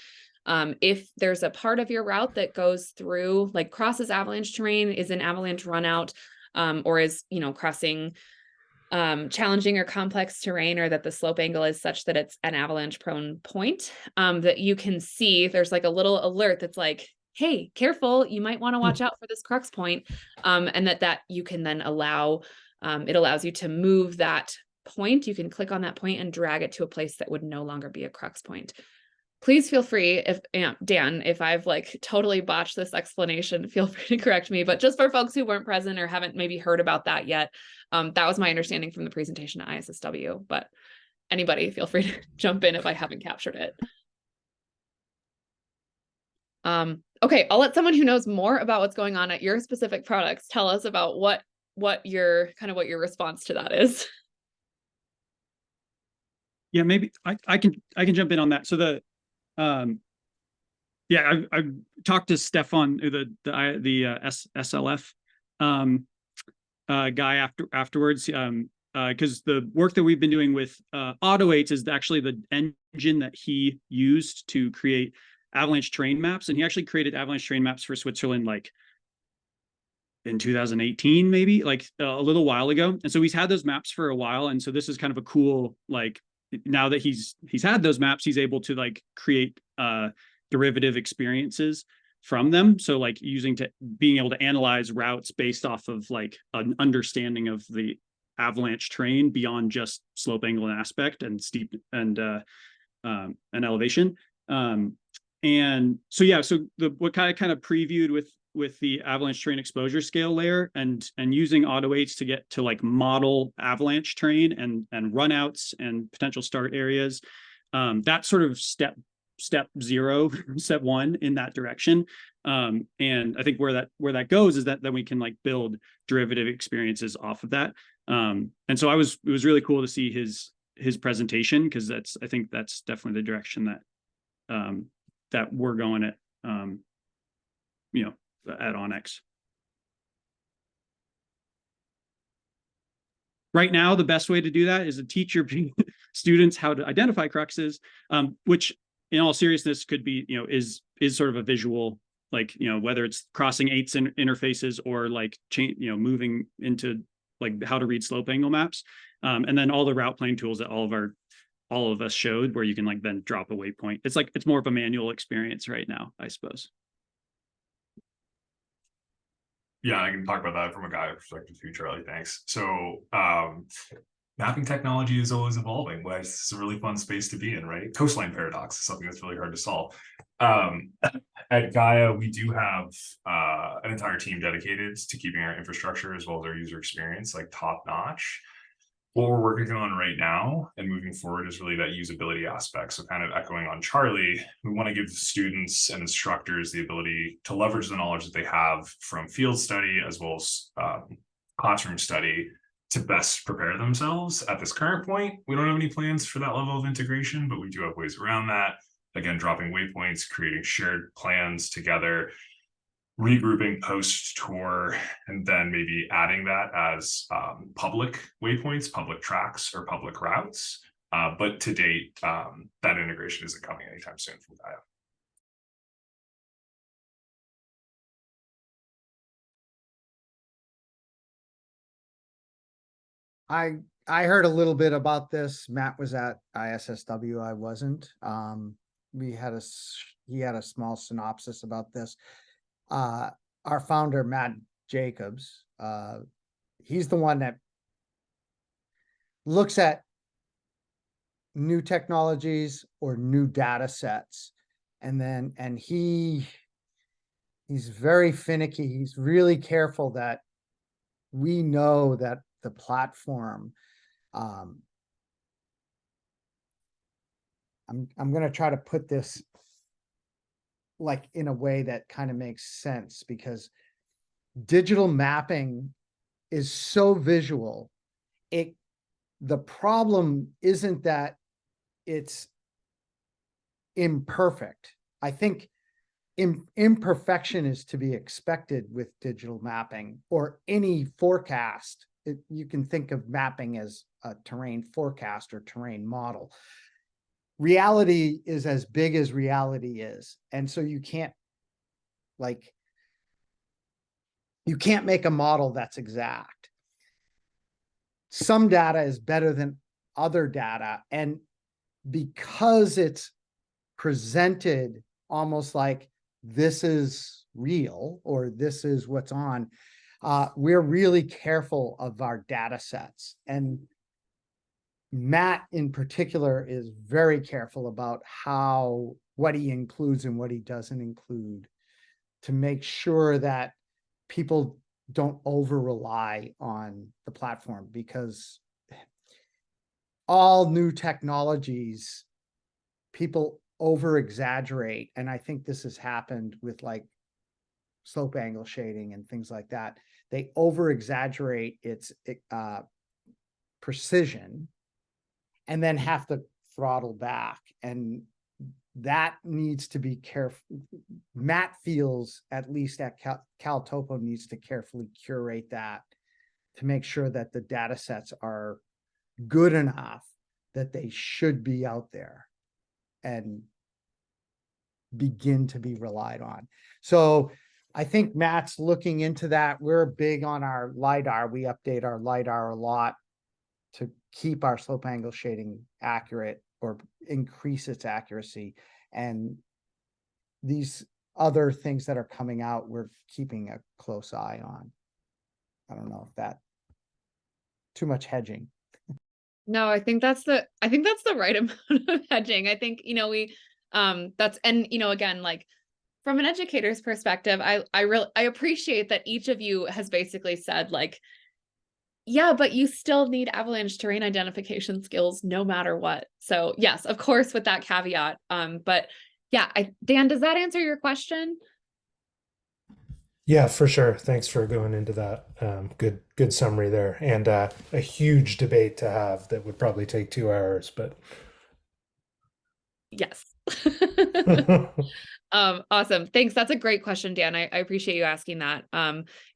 if there's a part of your route that goes through, like crosses avalanche terrain, is an avalanche run out, or is, you know, crossing challenging or complex terrain, or that the slope angle is such that it's an avalanche prone point, that you can see there's like a little alert that's like, hey, careful, you might want to watch out for this crux point. And that you can then allow, it allows you to move that point. You can click on that point and drag it to a place that would no longer be a crux point. Please feel free, if Dan, if I've like totally botched this explanation, feel free to correct me. But just for folks who weren't present or haven't maybe heard about that yet, that was my understanding from the presentation at ISSW. But anybody, feel free to jump in if I haven't captured it. Okay, I'll let someone who knows more about what's going on at your specific products tell us about what your response to that is.
Yeah, maybe I can jump in on that. So yeah, I've talked to Stefan, the SLF guy afterwards, because the work that we've been doing with Auto8s is actually the engine that he used to create avalanche terrain maps, and he actually created avalanche terrain maps for Switzerland like in 2018, maybe, like a little while ago. And so he's had those maps for a while, and so this is kind of a cool, like, now that he's had those maps, he's able to like create derivative experiences from them. So like being able to analyze routes based off of like an understanding of the avalanche terrain beyond just slope angle and aspect and steep and elevation. And so yeah, so what kind of previewed with the avalanche terrain exposure scale layer and using Auto8s to get to like model avalanche terrain and runouts and potential start areas. That's sort of step one in that direction. And I think where that goes is that then we can like build derivative experiences off of that. And so it was really cool to see his presentation, because I think that's definitely the direction that we're going at, at Onyx. Right now, the best way to do that is to teach your students how to identify cruxes, which in all seriousness could be, is sort of a visual, like, whether it's crossing eights interfaces or like moving into like how to read slope angle maps. And then all the route planning tools that all of us showed, where you can like then drop a waypoint. It's more of a manual experience right now, I suppose.
Yeah, I can talk about that from a Gaia perspective too, Charlie. Thanks. So mapping technology is always evolving. It's a really fun space to be in, right? Coastline paradox is something that's really hard to solve. At Gaia, we do have an entire team dedicated to keeping our infrastructure as well as our user experience like top notch. What we're working on right now and moving forward is really that usability aspect. So kind of echoing on Charlie, we want to give students and instructors the ability to leverage the knowledge that they have from field study as well as classroom study to best prepare themselves. At this current point, we don't have any plans for that level of integration, but we do have ways around that. Again, dropping waypoints, creating shared plans together, regrouping post-tour, and then maybe adding that as public waypoints, public tracks, or public routes. But to date, that integration isn't coming anytime soon from Gaia.
I heard a little bit about this. Matt was at ISSW. I wasn't. He had a small synopsis about this. Our founder, Matt Jacobs, he's the one that looks at new technologies or new data sets. And he's very finicky. He's really careful that we know that the platform, I'm going to try to put this like in a way that kind of makes sense, because digital mapping is so visual. The problem isn't that it's imperfect. I think imperfection is to be expected with digital mapping or any forecast. You can think of mapping as a terrain forecast or terrain model. Reality is as big as reality is. And so you can't make a model that's exact. Some data is better than other data. And because it's presented almost like this is real or this is what's on, we're really careful of our data sets. And Matt in particular is very careful about what he includes and what he doesn't include to make sure that people don't over rely on the platform, because all new technologies, people over exaggerate. And I think this has happened with like slope angle shading and things like that. They over exaggerate its precision and then have to throttle back. And that needs to be careful. Matt feels, at least at CalTopo, needs to carefully curate that to make sure that the data sets are good enough that they should be out there and begin to be relied on. So I think Matt's looking into that. We're big on our LiDAR. We update our LiDAR a lot to keep our slope angle shading accurate or increase its accuracy. And these other things that are coming out, we're keeping a close eye on. I don't know if that too much hedging.
No, I think that's the right amount of hedging. I think, again, like from an educator's perspective, I appreciate that each of you has basically said like, yeah, but you still need avalanche terrain identification skills no matter what. So yes, of course, with that caveat. But yeah, Dan, does that answer your question?
Yeah, for sure. Thanks for going into that. Good summary there, and a huge debate to have that would probably take 2 hours, but
yes. Awesome. Thanks. That's a great question, Dan. I appreciate you asking that.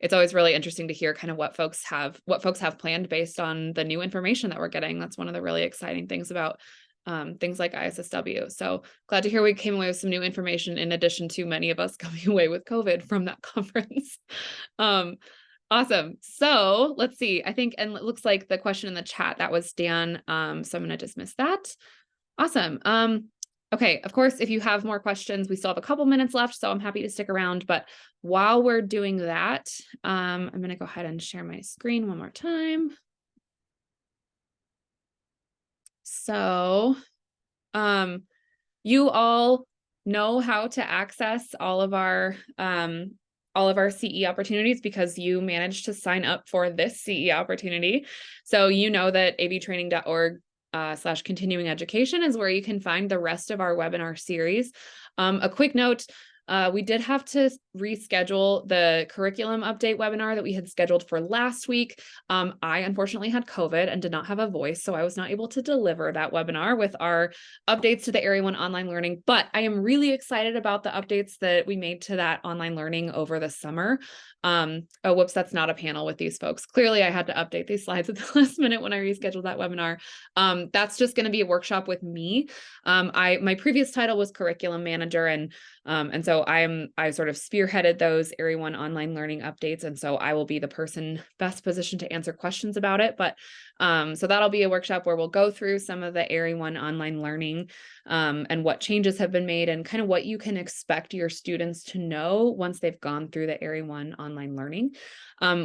It's always really interesting to hear kind of what folks have planned based on the new information that we're getting. That's one of the really exciting things about things like ISSW. So glad to hear we came away with some new information in addition to many of us coming away with COVID from that conference. Awesome. So let's see. I think, and it looks like the question in the chat, that was Dan. So I'm going to dismiss that. Awesome. Okay, of course, if you have more questions, we still have a couple minutes left, so I'm happy to stick around. But while we're doing that, I'm going to go ahead and share my screen one more time. So you all know how to access all of our CE opportunities because you managed to sign up for this CE opportunity. So you know that avtraining.org /continuing education is where you can find the rest of our webinar series. A quick note, we did have to reschedule the curriculum update webinar that we had scheduled for last week. I unfortunately had COVID and did not have a voice, so I was not able to deliver that webinar with our updates to the AIARE 1 online learning, but I am really excited about the updates that we made to that online learning over the summer. Oh, whoops, that's not a panel with these folks. Clearly, I had to update these slides at the last minute when I rescheduled that webinar. That's just going to be a workshop with me. My previous title was curriculum manager, and so I sort of spearheaded those AIARE 1 online learning updates, and so I will be the person best positioned to answer questions about it. But so that'll be a workshop where we'll go through some of the AIARE 1 online learning and what changes have been made and kind of what you can expect your students to know once they've gone through the AIARE 1 online learning.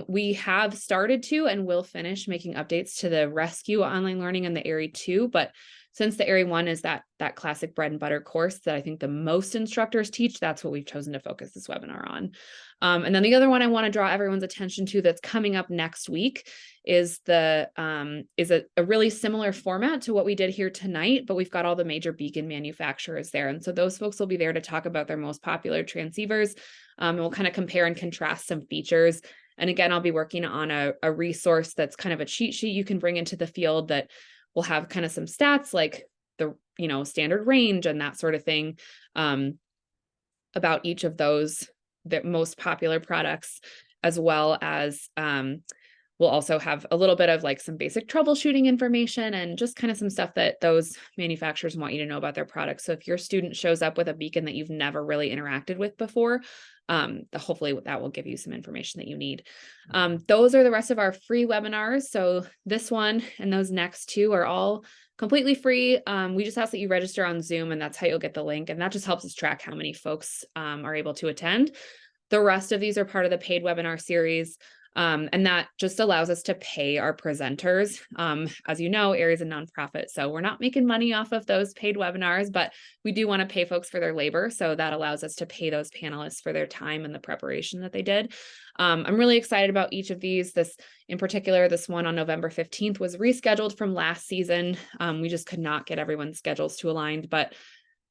We have started to and will finish making updates to the rescue online learning and the AIARE 2, but since the AIARE 1 is that classic bread and butter course that I think the most instructors teach, that's what we've chosen to focus this webinar on. And then the other one I want to draw everyone's attention to that's coming up next week is a really similar format to what we did here tonight, but we've got all the major beacon manufacturers there. And so those folks will be there to talk about their most popular transceivers. And we'll kind of compare and contrast some features. And again, I'll be working on a resource that's kind of a cheat sheet you can bring into the field that will have kind of some stats like the standard range and that sort of thing. about each of those, the most popular products, as well as we'll also have a little bit of like some basic troubleshooting information and just kind of some stuff that those manufacturers want you to know about their products. So if your student shows up with a beacon that you've never really interacted with before, hopefully that will give you some information that you need. Those are the rest of our free webinars. So this one and those next two are all completely free. We just ask that you register on Zoom, and that's how you'll get the link. And that just helps us track how many folks are able to attend. The rest of these are part of the paid webinar series. And that just allows us to pay our presenters. As you know, AIARE is a nonprofit, so we're not making money off of those paid webinars, but we do want to pay folks for their labor. So that allows us to pay those panelists for their time and the preparation that they did. I'm really excited about each of these. This in particular, this one on November 15th was rescheduled from last season. We just could not get everyone's schedules to align, but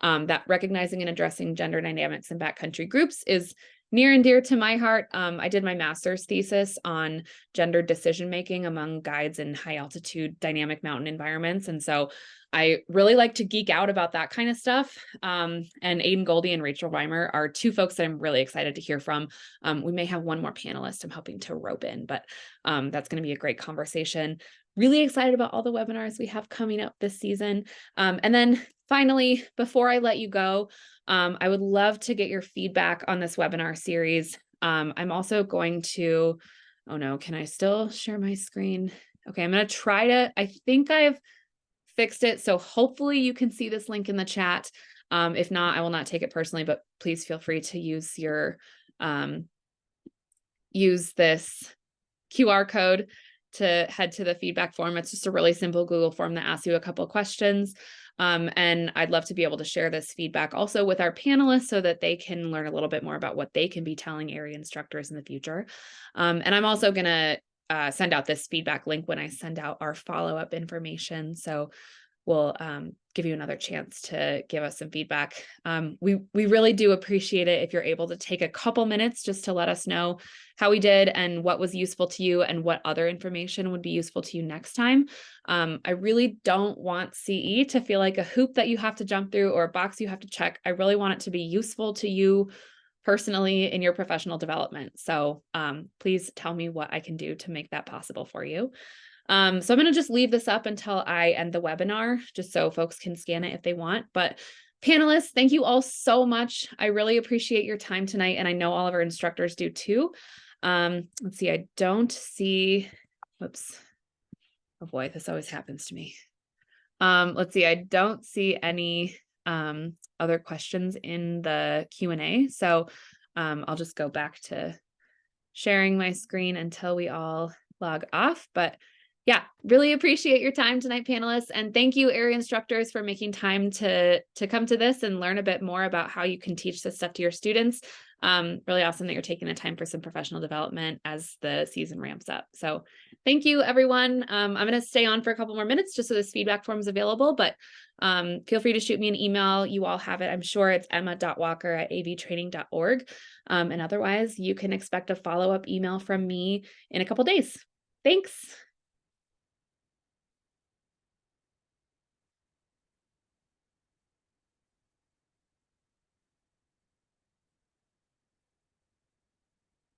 that recognizing and addressing gender dynamics in backcountry groups is near and dear to my heart. I did my master's thesis on gender decision-making among guides in high altitude dynamic mountain environments. And so I really like to geek out about that kind of stuff. And Aiden Goldie and Rachel Weimer are two folks that I'm really excited to hear from. We may have one more panelist I'm hoping to rope in, but that's going to be a great conversation. Really excited about all the webinars we have coming up this season. And then finally, before I let you go, I would love to get your feedback on this webinar series. I'm also going to, oh no, can I still share my screen? Okay, I'm going to try to, I think I've fixed it. So hopefully you can see this link in the chat. If not, I will not take it personally, but please feel free to use your, use this QR code to head to the feedback form. It's just a really simple Google form that asks you a couple of questions. And I'd love to be able to share this feedback also with our panelists so that they can learn a little bit more about what they can be telling AIARE instructors in the future. And I'm also going to send out this feedback link when I send out our follow-up information. So we'll give you another chance to give us some feedback. We really do appreciate it if you're able to take a couple minutes just to let us know how we did and what was useful to you and what other information would be useful to you next time. I really don't want CE to feel like a hoop that you have to jump through or a box you have to check. I really want it to be useful to you personally in your professional development. So please tell me what I can do to make that possible for you. So I'm going to just leave this up until I end the webinar, just so folks can scan it if they want. But panelists, thank you all so much. I really appreciate your time tonight, and I know all of our instructors do too. Let's see, I don't see, whoops. Oh boy, this always happens to me. Let's see, I don't see any other questions in the Q&A. So I'll just go back to sharing my screen until we all log off. But yeah, really appreciate your time tonight, panelists. And thank you, AIARE instructors, for making time to come to this and learn a bit more about how you can teach this stuff to your students. Really awesome that you're taking the time for some professional development as the season ramps up. So thank you, everyone. I'm going to stay on for a couple more minutes just so this feedback form is available, but feel free to shoot me an email. You all have it. I'm sure it's emma.walker@avtraining.org. And otherwise, you can expect a follow-up email from me in a couple days. Thanks.